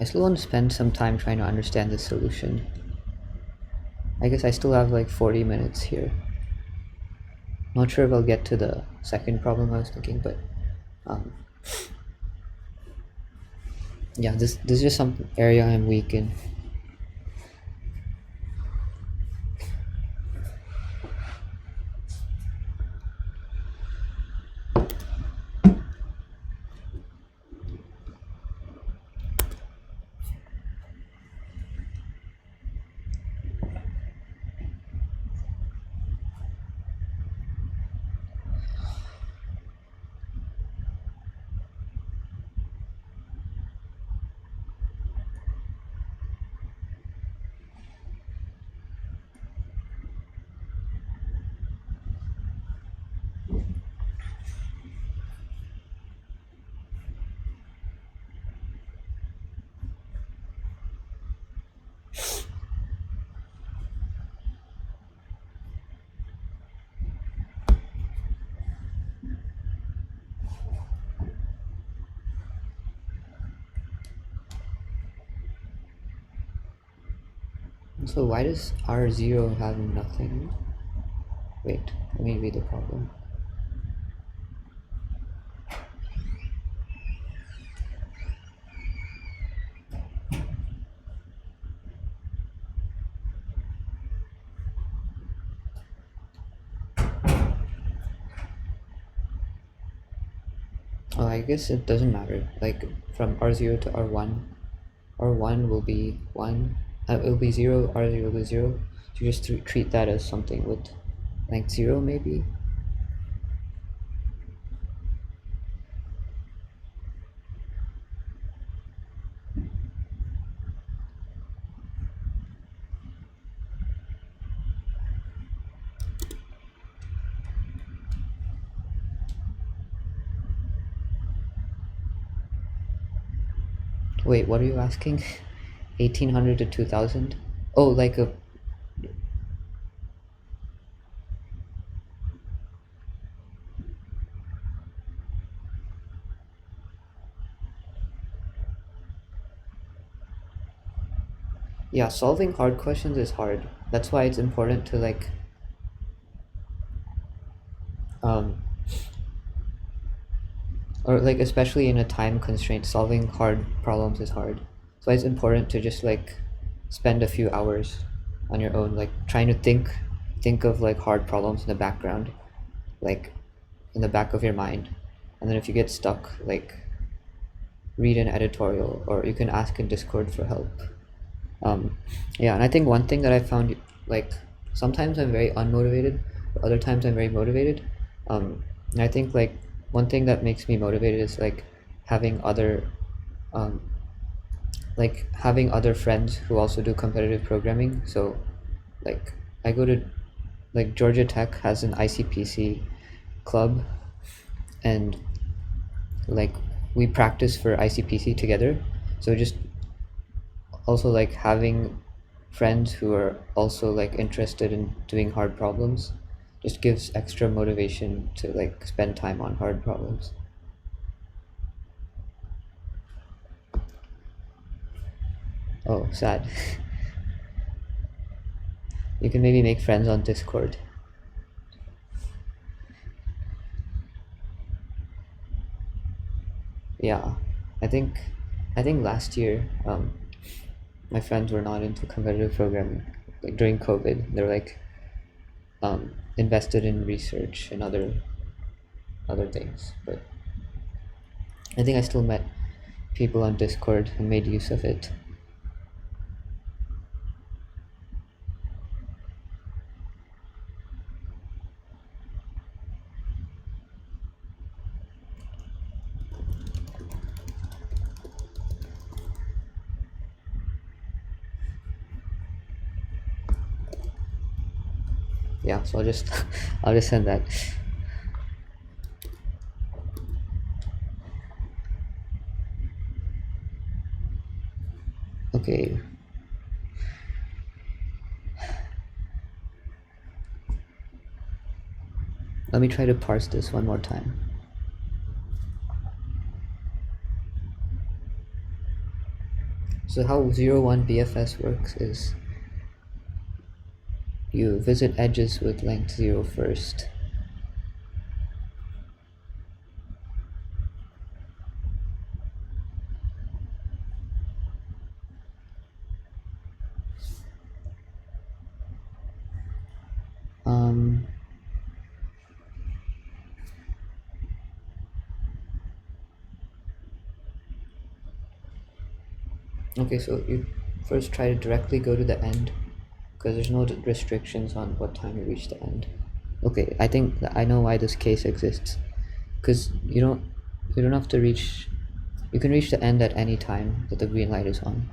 I still want to spend some time trying to understand the solution. I guess I still have like 40 minutes here. Not sure if I'll get to the second problem I was thinking, but um, yeah, this is just some area I'm weak in. So why does R0 have nothing? Wait, let me read the problem. Oh, I guess it doesn't matter. Like from R0 to R1, R1 will be 1, it will be 0, R0 will be 0. So you just treat that as something with length 0 maybe? Wait, what are you asking? 1800 to 2000? Oh, like a... Yeah, solving hard questions is hard. That's why it's important to like um or like especially in a time constraint, solving hard problems is hard. So it's important to just like spend a few hours on your own, like trying to think of like hard problems in the background, like in the back of your mind. And then if you get stuck, like read an editorial or you can ask in Discord for help. Um, yeah, and I think one thing that I found, like sometimes I'm very unmotivated, but other times I'm very motivated. And I think like one thing that makes me motivated is um, like having other friends who also do competitive programming. So like I go to like Georgia Tech has an ICPC club, and like we practice for ICPC together. So just also like having friends who are also like interested in doing hard problems just gives extra motivation to like spend time on hard problems. Oh, sad. You can maybe make friends on Discord. Yeah, i think I think last year my friends were not into competitive programming. Like during COVID they're like invested in research and other things, but I think I still met people on Discord and made use of it. Yeah, so I'll just I'll just send that. Okay, let me try to parse this one more time. So how 01 BFS works is you visit edges with length 0 first. Um, okay, so you first try to directly go to the end because there's no restrictions on what time you reach the end. Okay, I think I know why this case exists. Because you don't have to reach. You can reach the end at any time that the green light is on.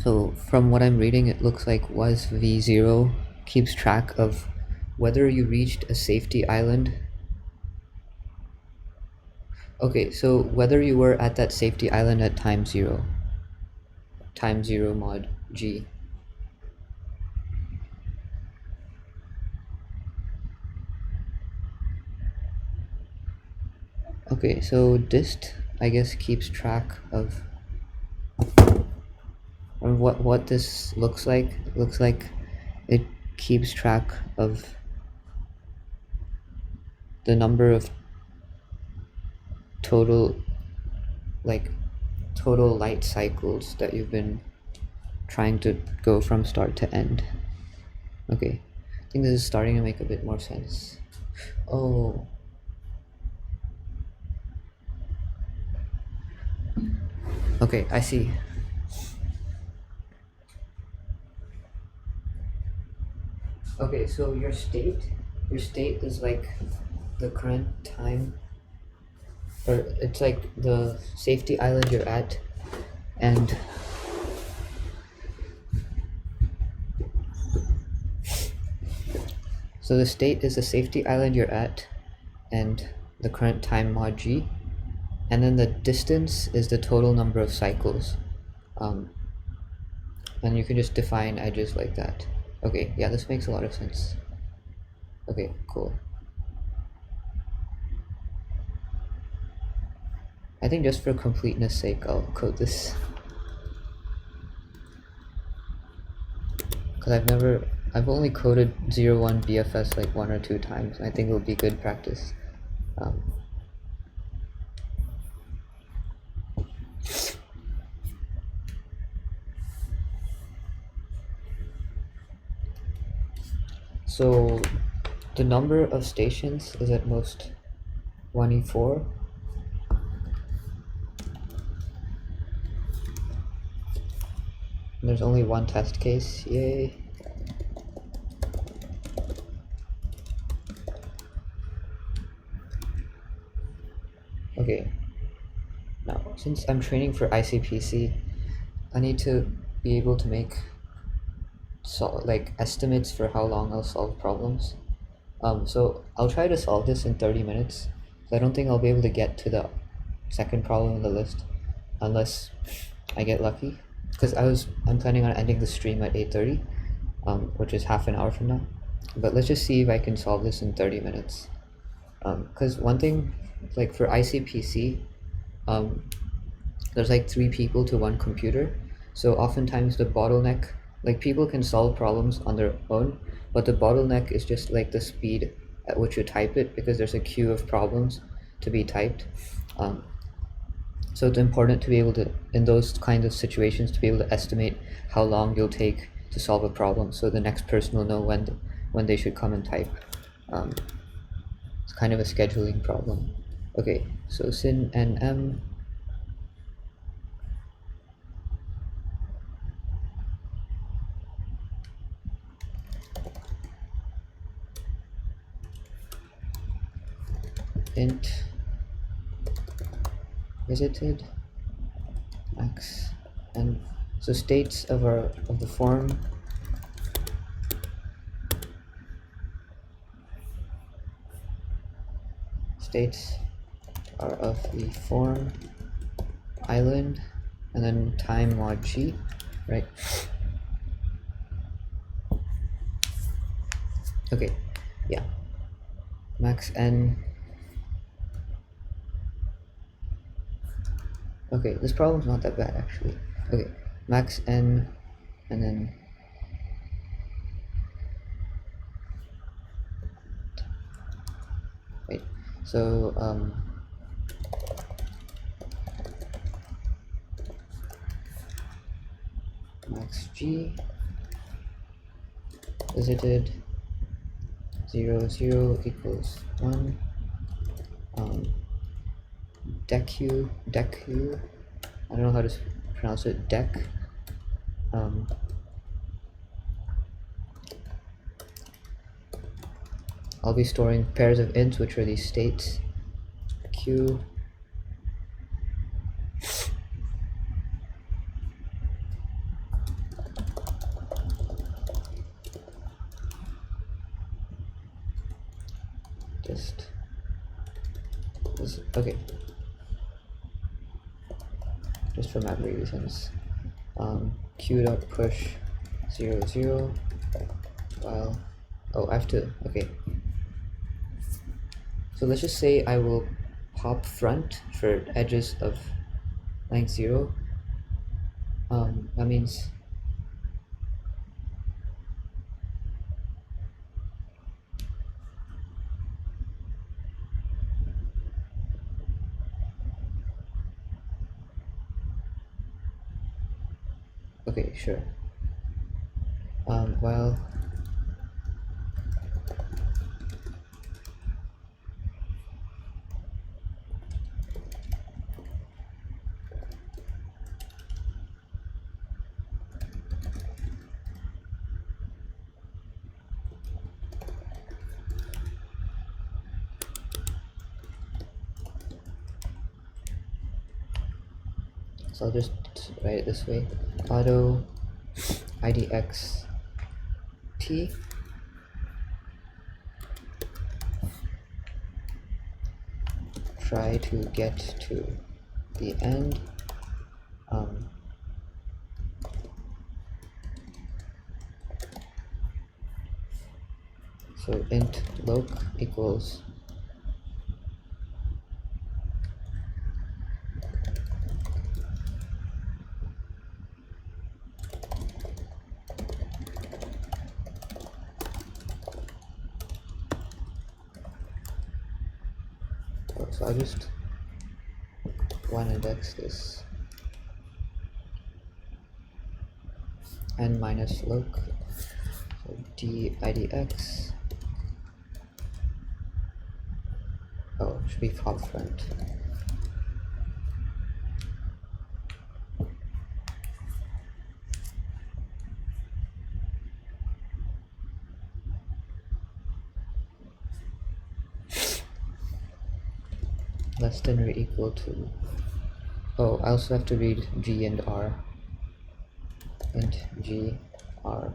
So from what I'm reading, it looks like was v0 keeps track of whether you reached a safety island. Okay, so whether you were at that safety island at time 0 mod g. Okay, so dist I guess keeps track of what this looks like. It looks like it keeps track of the number of total like total light cycles that you've been trying to go from start to end. Okay, I think this is starting to make a bit more sense. Oh, okay, I see. Okay, so your state is like the current time, or it's like the safety island you're at, and So the state is the safety island you're at, and the current time mod g, and then the distance is the total number of cycles. And you can just define edges like that. Okay, yeah, this makes a lot of sense. Okay, cool. I think just for completeness sake, I'll code this. Because I've only coded 01 BFS like 1 or 2 times. I think it'll be good practice. So the number of stations is at most 24. And there's only one test case, yay. Okay, now since I'm training for ICPC, I need to be able to make like estimates for how long I'll solve problems. So I'll try to solve this in 30 minutes. So I don't think I'll be able to get to the second problem in the list unless I get lucky. Because I'm planning on ending the stream at 8:30, which is half an hour from now. But let's just see if I can solve this in 30 minutes. Because one thing, like for ICPC, there's like 3 people to 1 computer. So oftentimes the bottleneck, like people can solve problems on their own, but the bottleneck is just like the speed at which you type it, because there's a queue of problems to be typed. So it's important to be able to, in those kinds of situations, to be able to estimate how long you'll take to solve a problem, so the next person will know when they should come and type. It's kind of a scheduling problem. Okay, so sin nm int visited max, and so states of the form states are of the form island, and then time mod g, right? Okay, yeah, max n. Okay, this problem's not that bad actually. Okay, max n, and then wait, so max g visited 0 0 equals 1, decu, I don't know how to pronounce it, dec, I'll be storing pairs of ints, which are these states, q just this, okay, just for memory reasons. Q dot push 0 0 while, oh, I have to, okay, so let's just say I will pop front for edges of length 0. That means okay, sure. Well, so I'll just write it this way: auto idx t try to get to the end. So int loc equals so I just one index this n minus loc, so d-idx, oh, it should be top front. Less than or equal to, oh, I also have to read g and r, int g r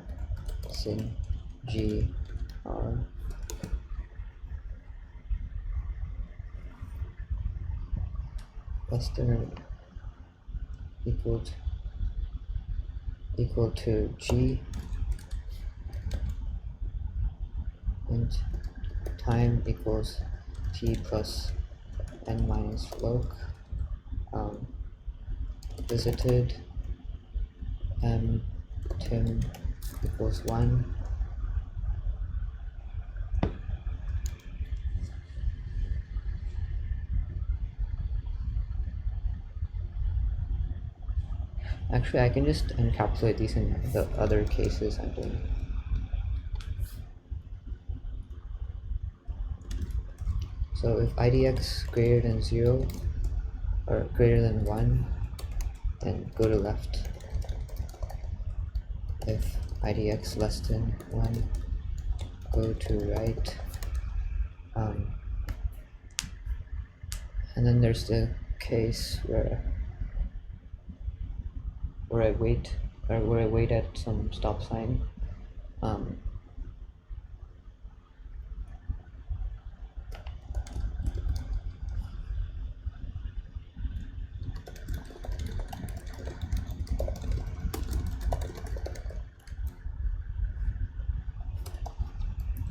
sin g r less than or equal to g int time equals t plus n minus loc, visited m tim equals 1, actually I can just encapsulate these in the other cases I'm doing. So if idx greater than 0 or greater than 1, then go to left. If idx less than 1, go to right. And then there's the case where I wait at some stop sign.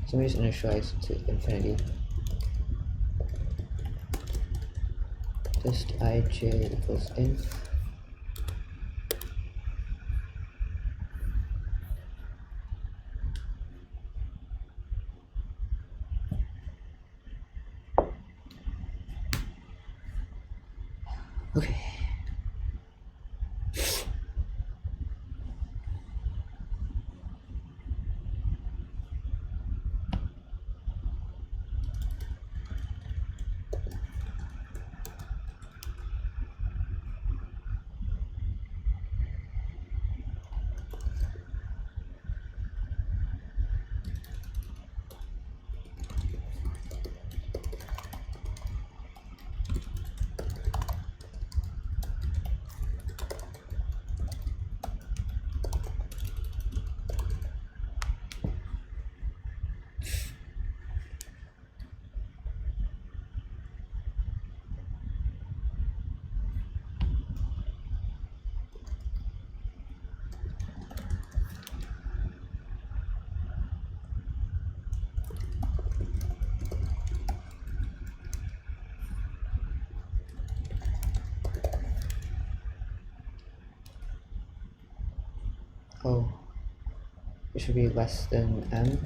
So let me just initialize to infinity. Just ij equals inf. Okay. Oh, it should be less than m.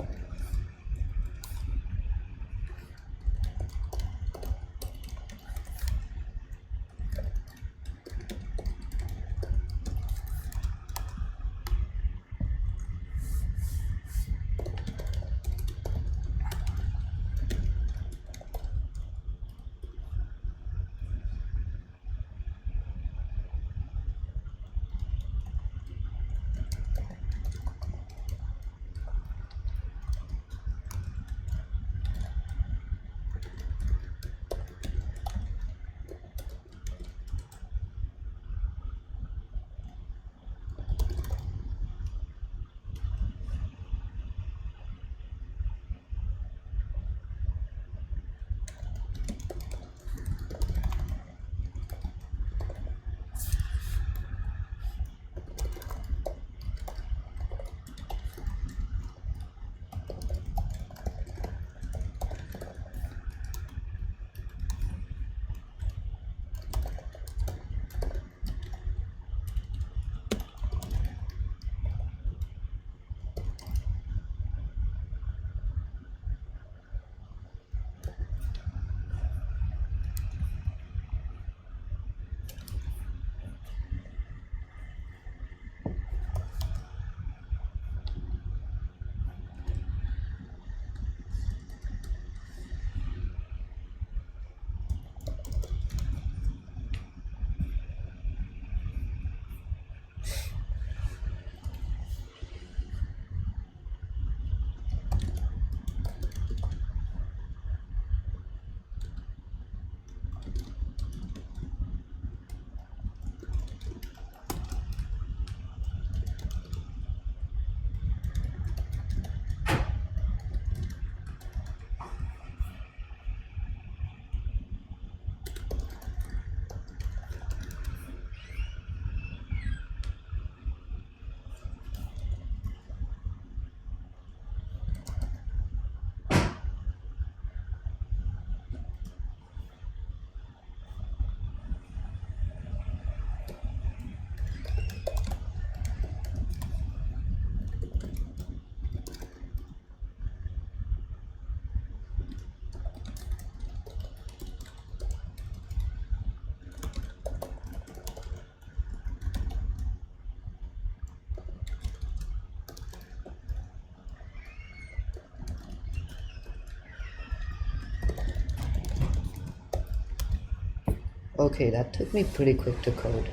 Okay, that took me pretty quick to code.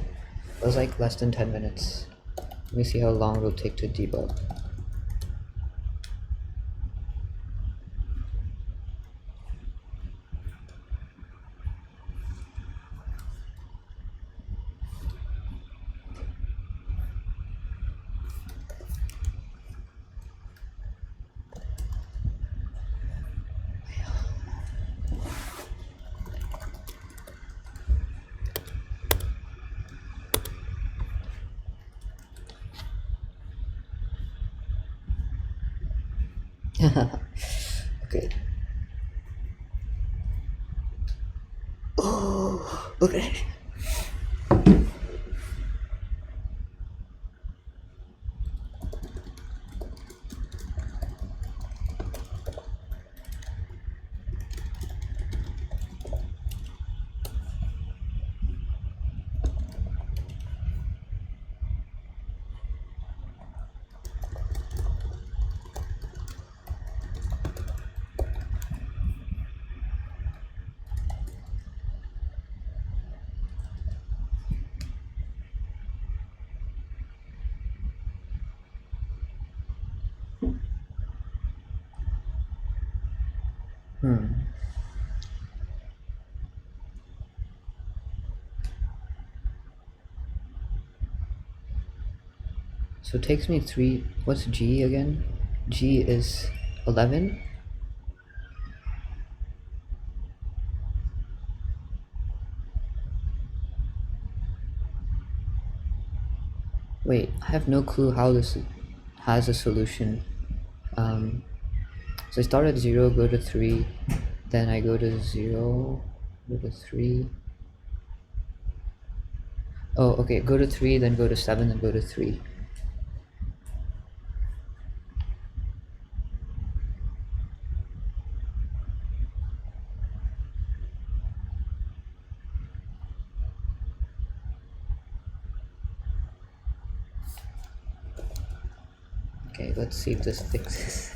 It was like less than 10 minutes. Let me see how long it'll take to debug. Okay. Oh, okay. Hmm. So it takes me 3. What's G again? G is 11? Wait, I have no clue how this has a solution. So I start at 0, go to 3, then I go to 0, go to 3. Oh, okay, go to 3, then go to 7, then go to 3. Okay, let's see if this fixes.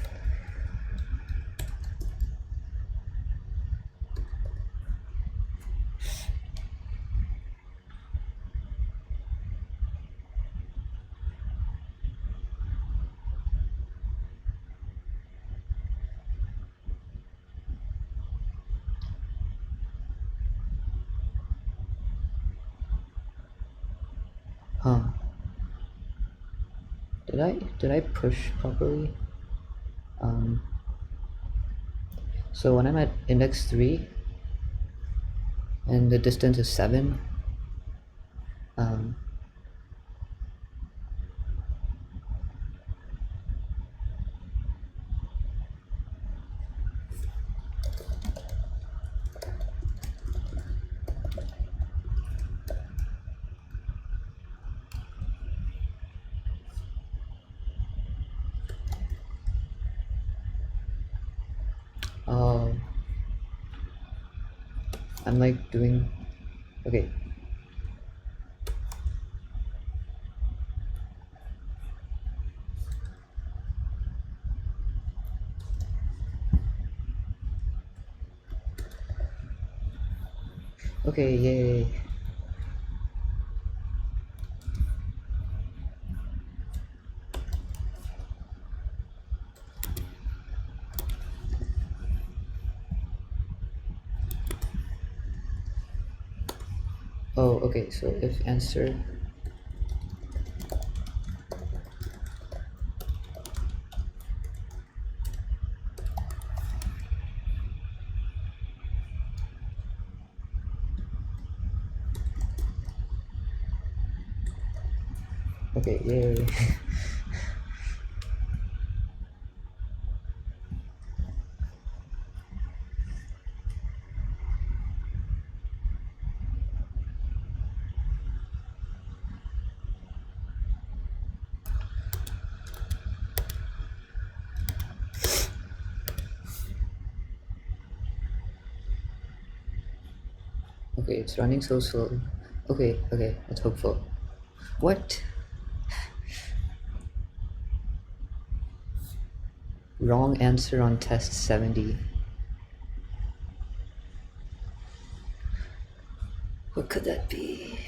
Huh. Did I push properly? Um, so when I'm at index 3 and the distance is 7, um, uh, I'm like doing, okay. Okay, yay. Oh, okay, so if answer, okay, yay. Okay, it's running so slow. Okay, that's hopeful. What? Wrong answer on test 70. What could that be?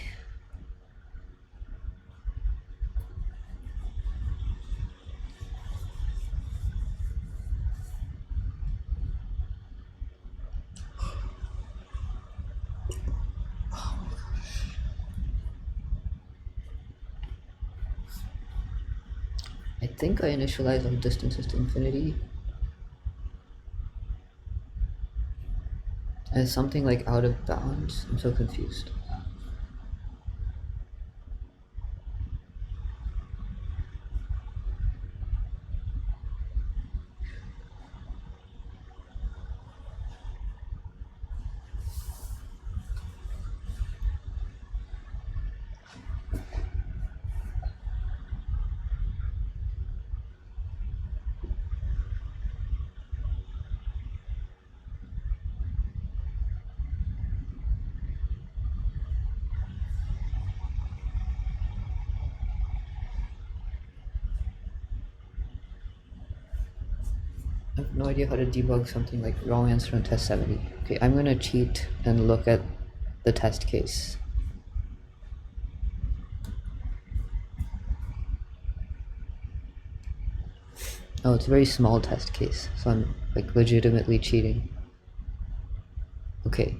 I think I initialized all distances to infinity as something like out of bounds. I'm so confused. I have no idea how to debug something like wrong answer on test 70. Okay, I'm gonna cheat and look at the test case. Oh, it's a very small test case, so I'm like legitimately cheating. Okay.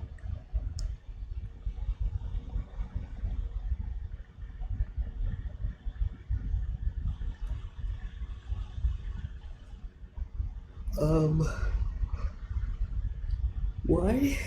Why?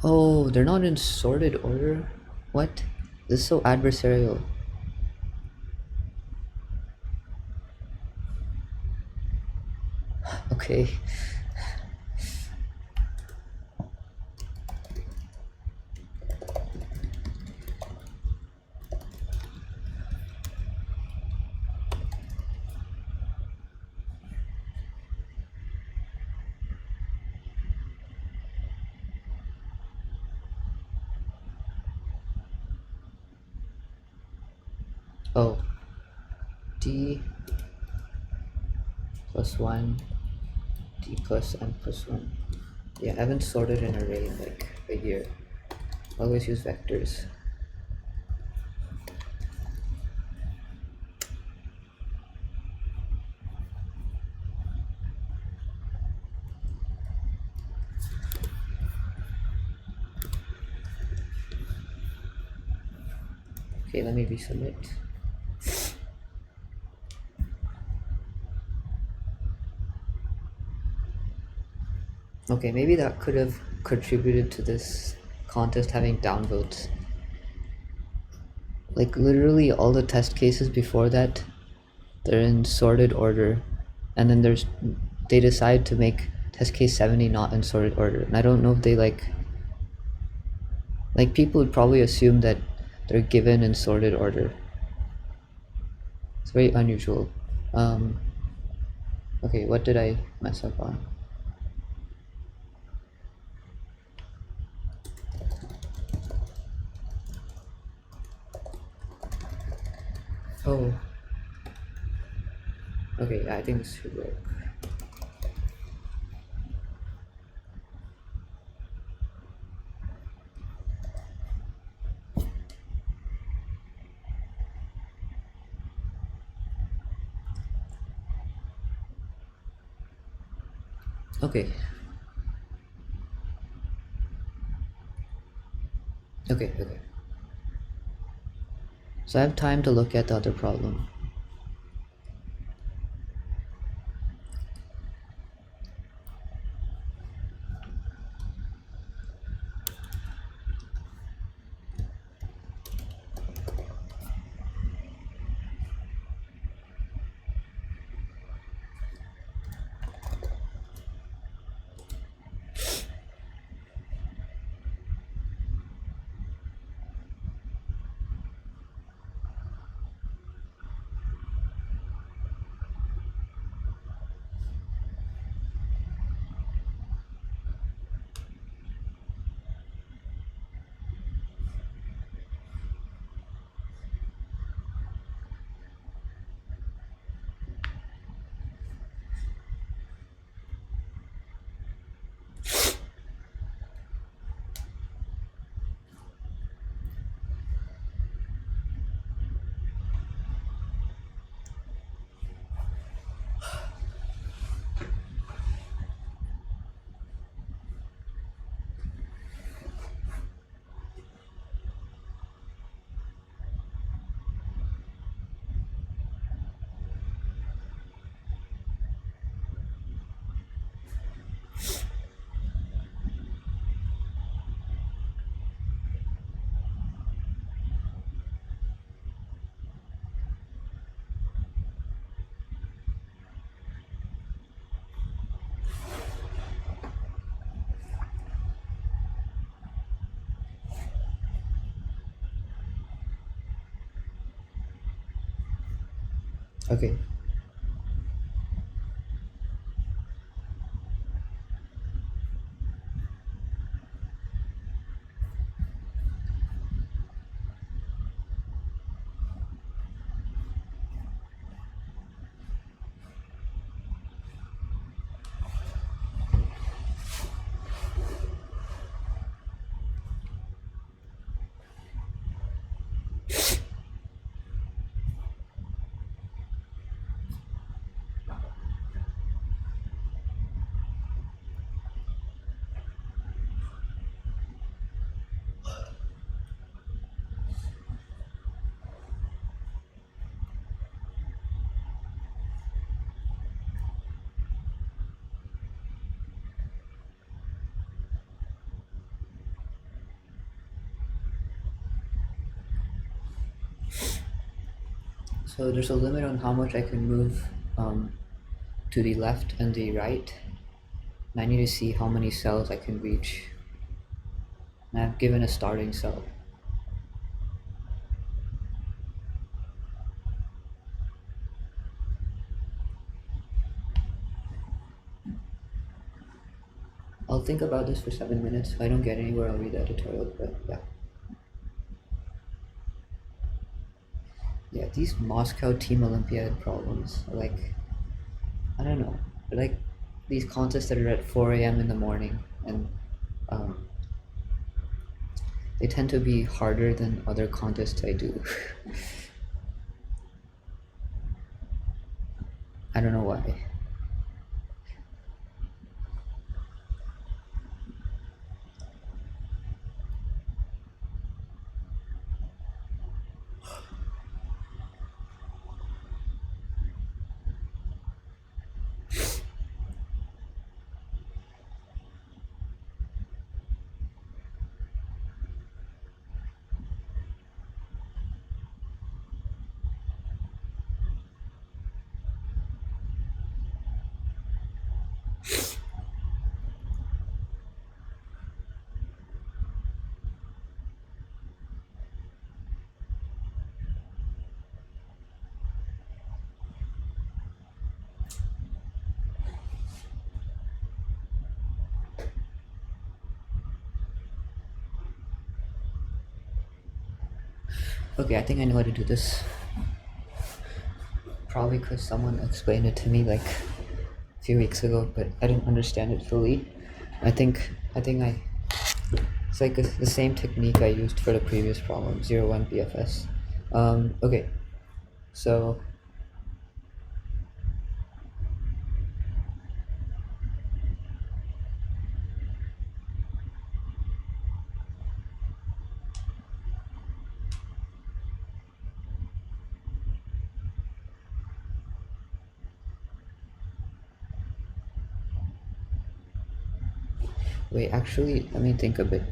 Oh, they're not in sorted order? What? This is so adversarial. Okay. Oh. D plus 1, D plus N plus 1. Yeah, I haven't sorted an array in like a year. Always use vectors. Okay, let me resubmit. Okay, maybe that could have contributed to this contest having downvotes. Like literally all the test cases before that, they're in sorted order, and then they decide to make test case 70 not in sorted order. And I don't know if they like people would probably assume that they're given in sorted order. It's very unusual. Okay, what did I mess up on? Oh. Okay, I think this should work. Okay. Okay. So I have time to look at the other problem. Okay. So there's a limit on how much I can move to the left and the right. And I need to see how many cells I can reach. And I've given a starting cell. I'll think about this for 7 minutes. If I don't get anywhere, I'll read the editorial, but yeah. Yeah, these Moscow Team Olympiad problems are like, I don't know, they're like these contests that are at 4 a.m. in the morning, and um, they tend to be harder than other contests I do. I don't know why. Okay, I think I know how to do this. Probably because someone explained it to me like a few weeks ago, but I didn't understand it fully. I think it's like the same technique I used for the previous problem, 01 BFS. Okay, so wait, actually, let me think a bit.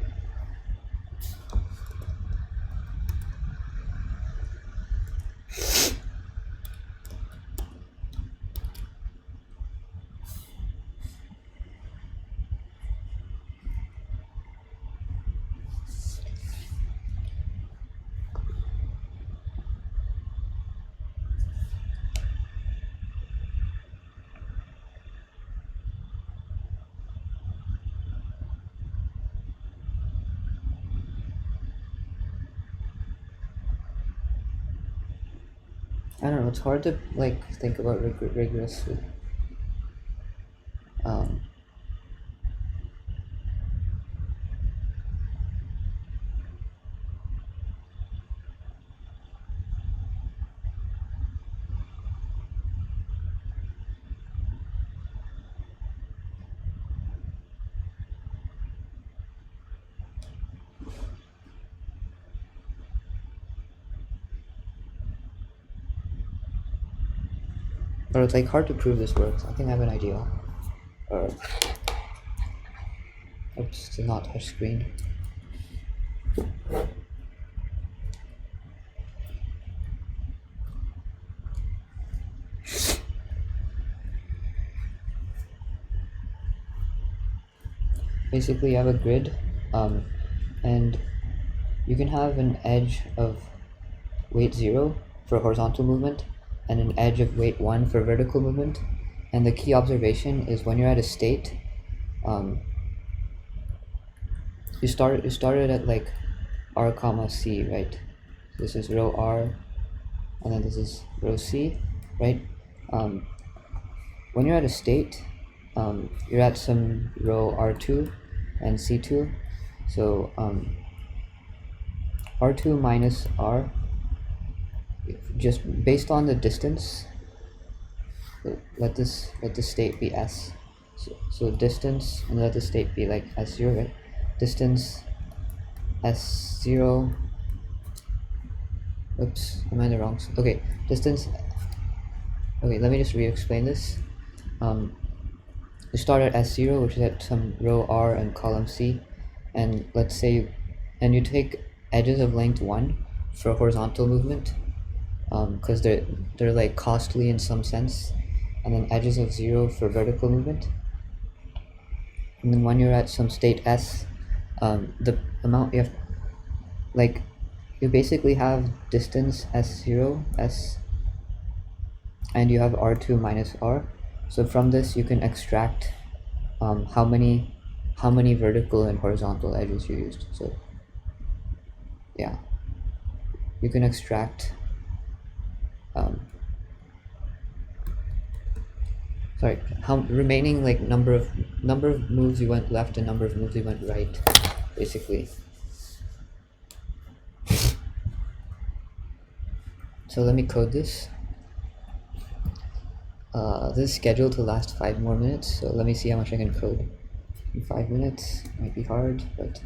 I don't know. It's hard to like think about rigorously. Um, but it's like hard to prove this works. I think I have an idea. Or oops, it's not touch screen. Basically, you have a grid, and you can have an edge of weight 0 for horizontal movement, and an edge of weight 1 for vertical movement. And the key observation is when you're at a state, you started at like r comma c, right? This is row r, and then this is row c, right? When you're at a state, you're at some row r2 and c2. So r2 minus r, just based on the distance, let this state be s. So distance, and let the state be like s0, right? Distance s0. Oops, am I in the wrong? Okay, distance. Okay, let me just re-explain this. You start at s0, which is at some row r and column c, and let's say, and you take edges of length 1 for horizontal movement, because they're like costly in some sense, and then edges of 0 for vertical movement. And then when you're at some state s, the amount you have, like, you basically have distance s0 s, and you have r2 minus r. So from this you can extract how many vertical and horizontal edges you used. So yeah, you can extract sorry, how remaining like number of moves you went left and number of moves you went right, basically. So let me code this. This is scheduled to last 5 more minutes, so let me see how much I can code in 5 minutes. Might be hard, but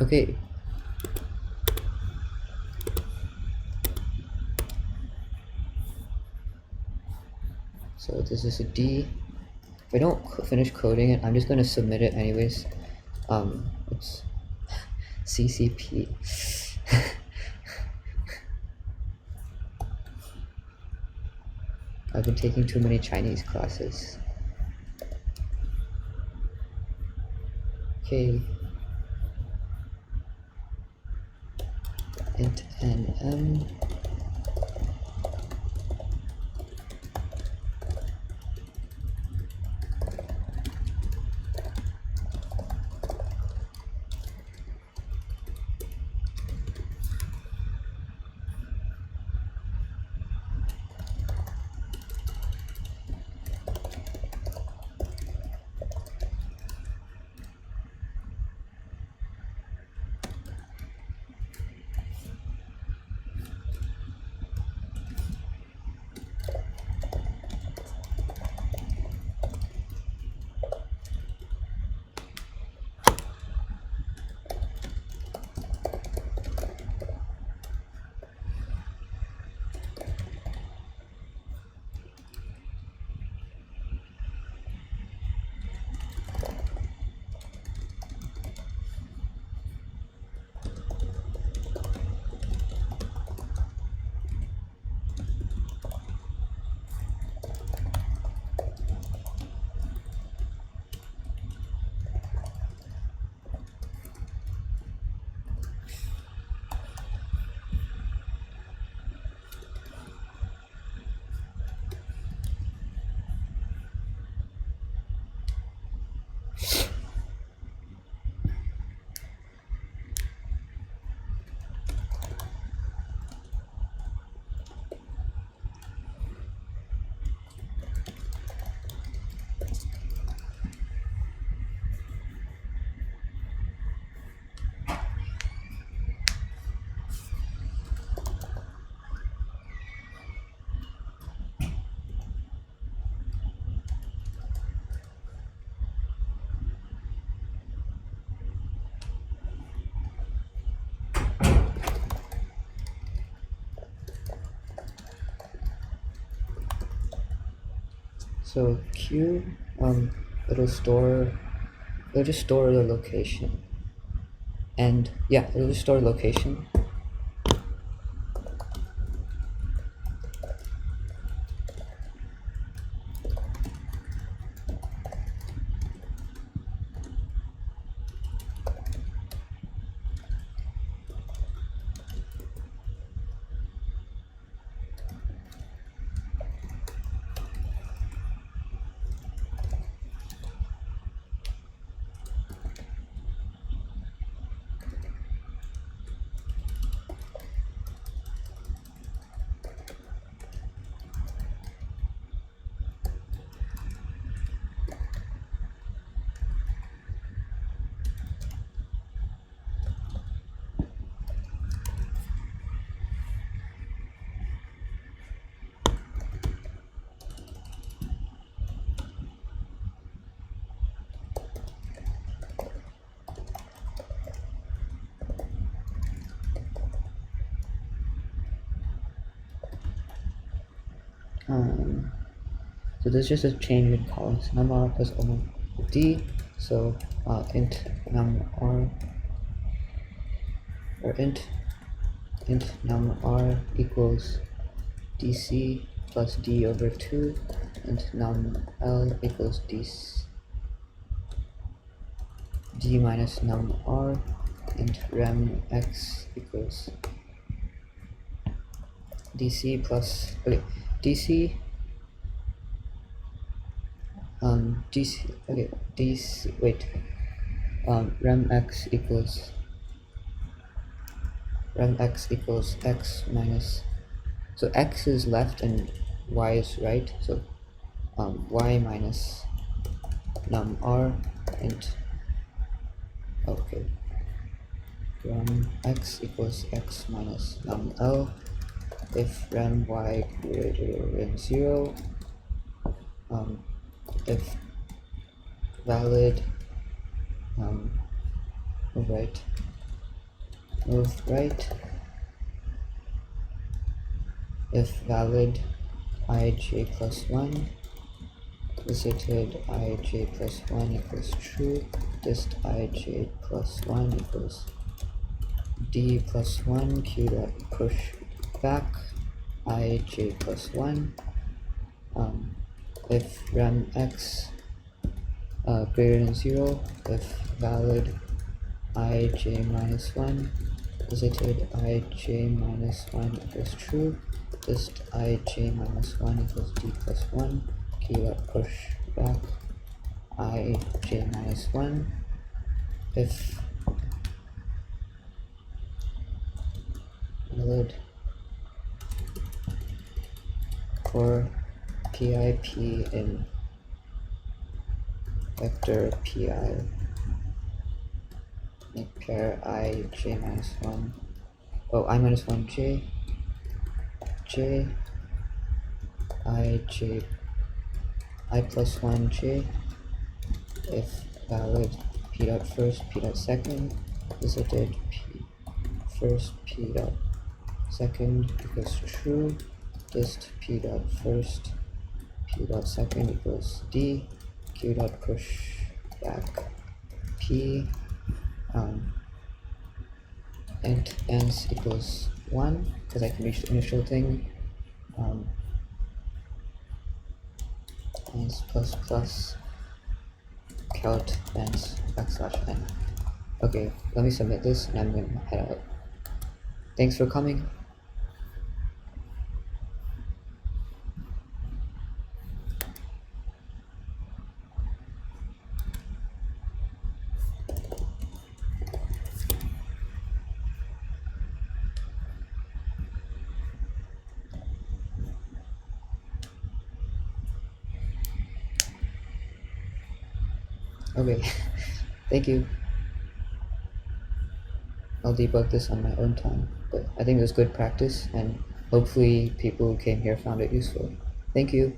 okay. So this is a D. If I don't finish coding it, I'm just going to submit it anyways. It's CCP. I've been taking too many Chinese classes. Okay. Int nm. So Q, it'll just store the location, and yeah, it'll just store location. So there's just a change in columns, num r plus omega d. So int num r, or int num r equals dc plus d over 2, and num l equals d minus num r, and rem x equals dc plus, okay, dc rem x equals x minus, so x is left and y is right, so y minus num r, and okay, rem x equals x minus num l if rem y greater than 0, if valid, move right, if valid ij plus 1, visited ij plus 1 equals true, dist ij plus 1 equals d plus 1 q dot push back ij plus 1, if rem x greater than 0, if valid ij minus 1, visited ij minus 1 equals true, dist ij minus 1 equals d plus 1, q dot push back ij minus 1, if valid for PIP in vector pi make pair ij minus 1, I minus 1 j I plus 1 j, if valid p dot first p dot second, visited p first p dot second equals true, dist p dot first p dot second equals d, q dot push back p, int ends equals 1 because I can reach the initial thing, ends plus plus count ends \n. Okay, let me submit this and I'm gonna head out. Thanks for coming. Okay, thank you. I'll debug this on my own time, but I think it was good practice, and hopefully people who came here found it useful. Thank you.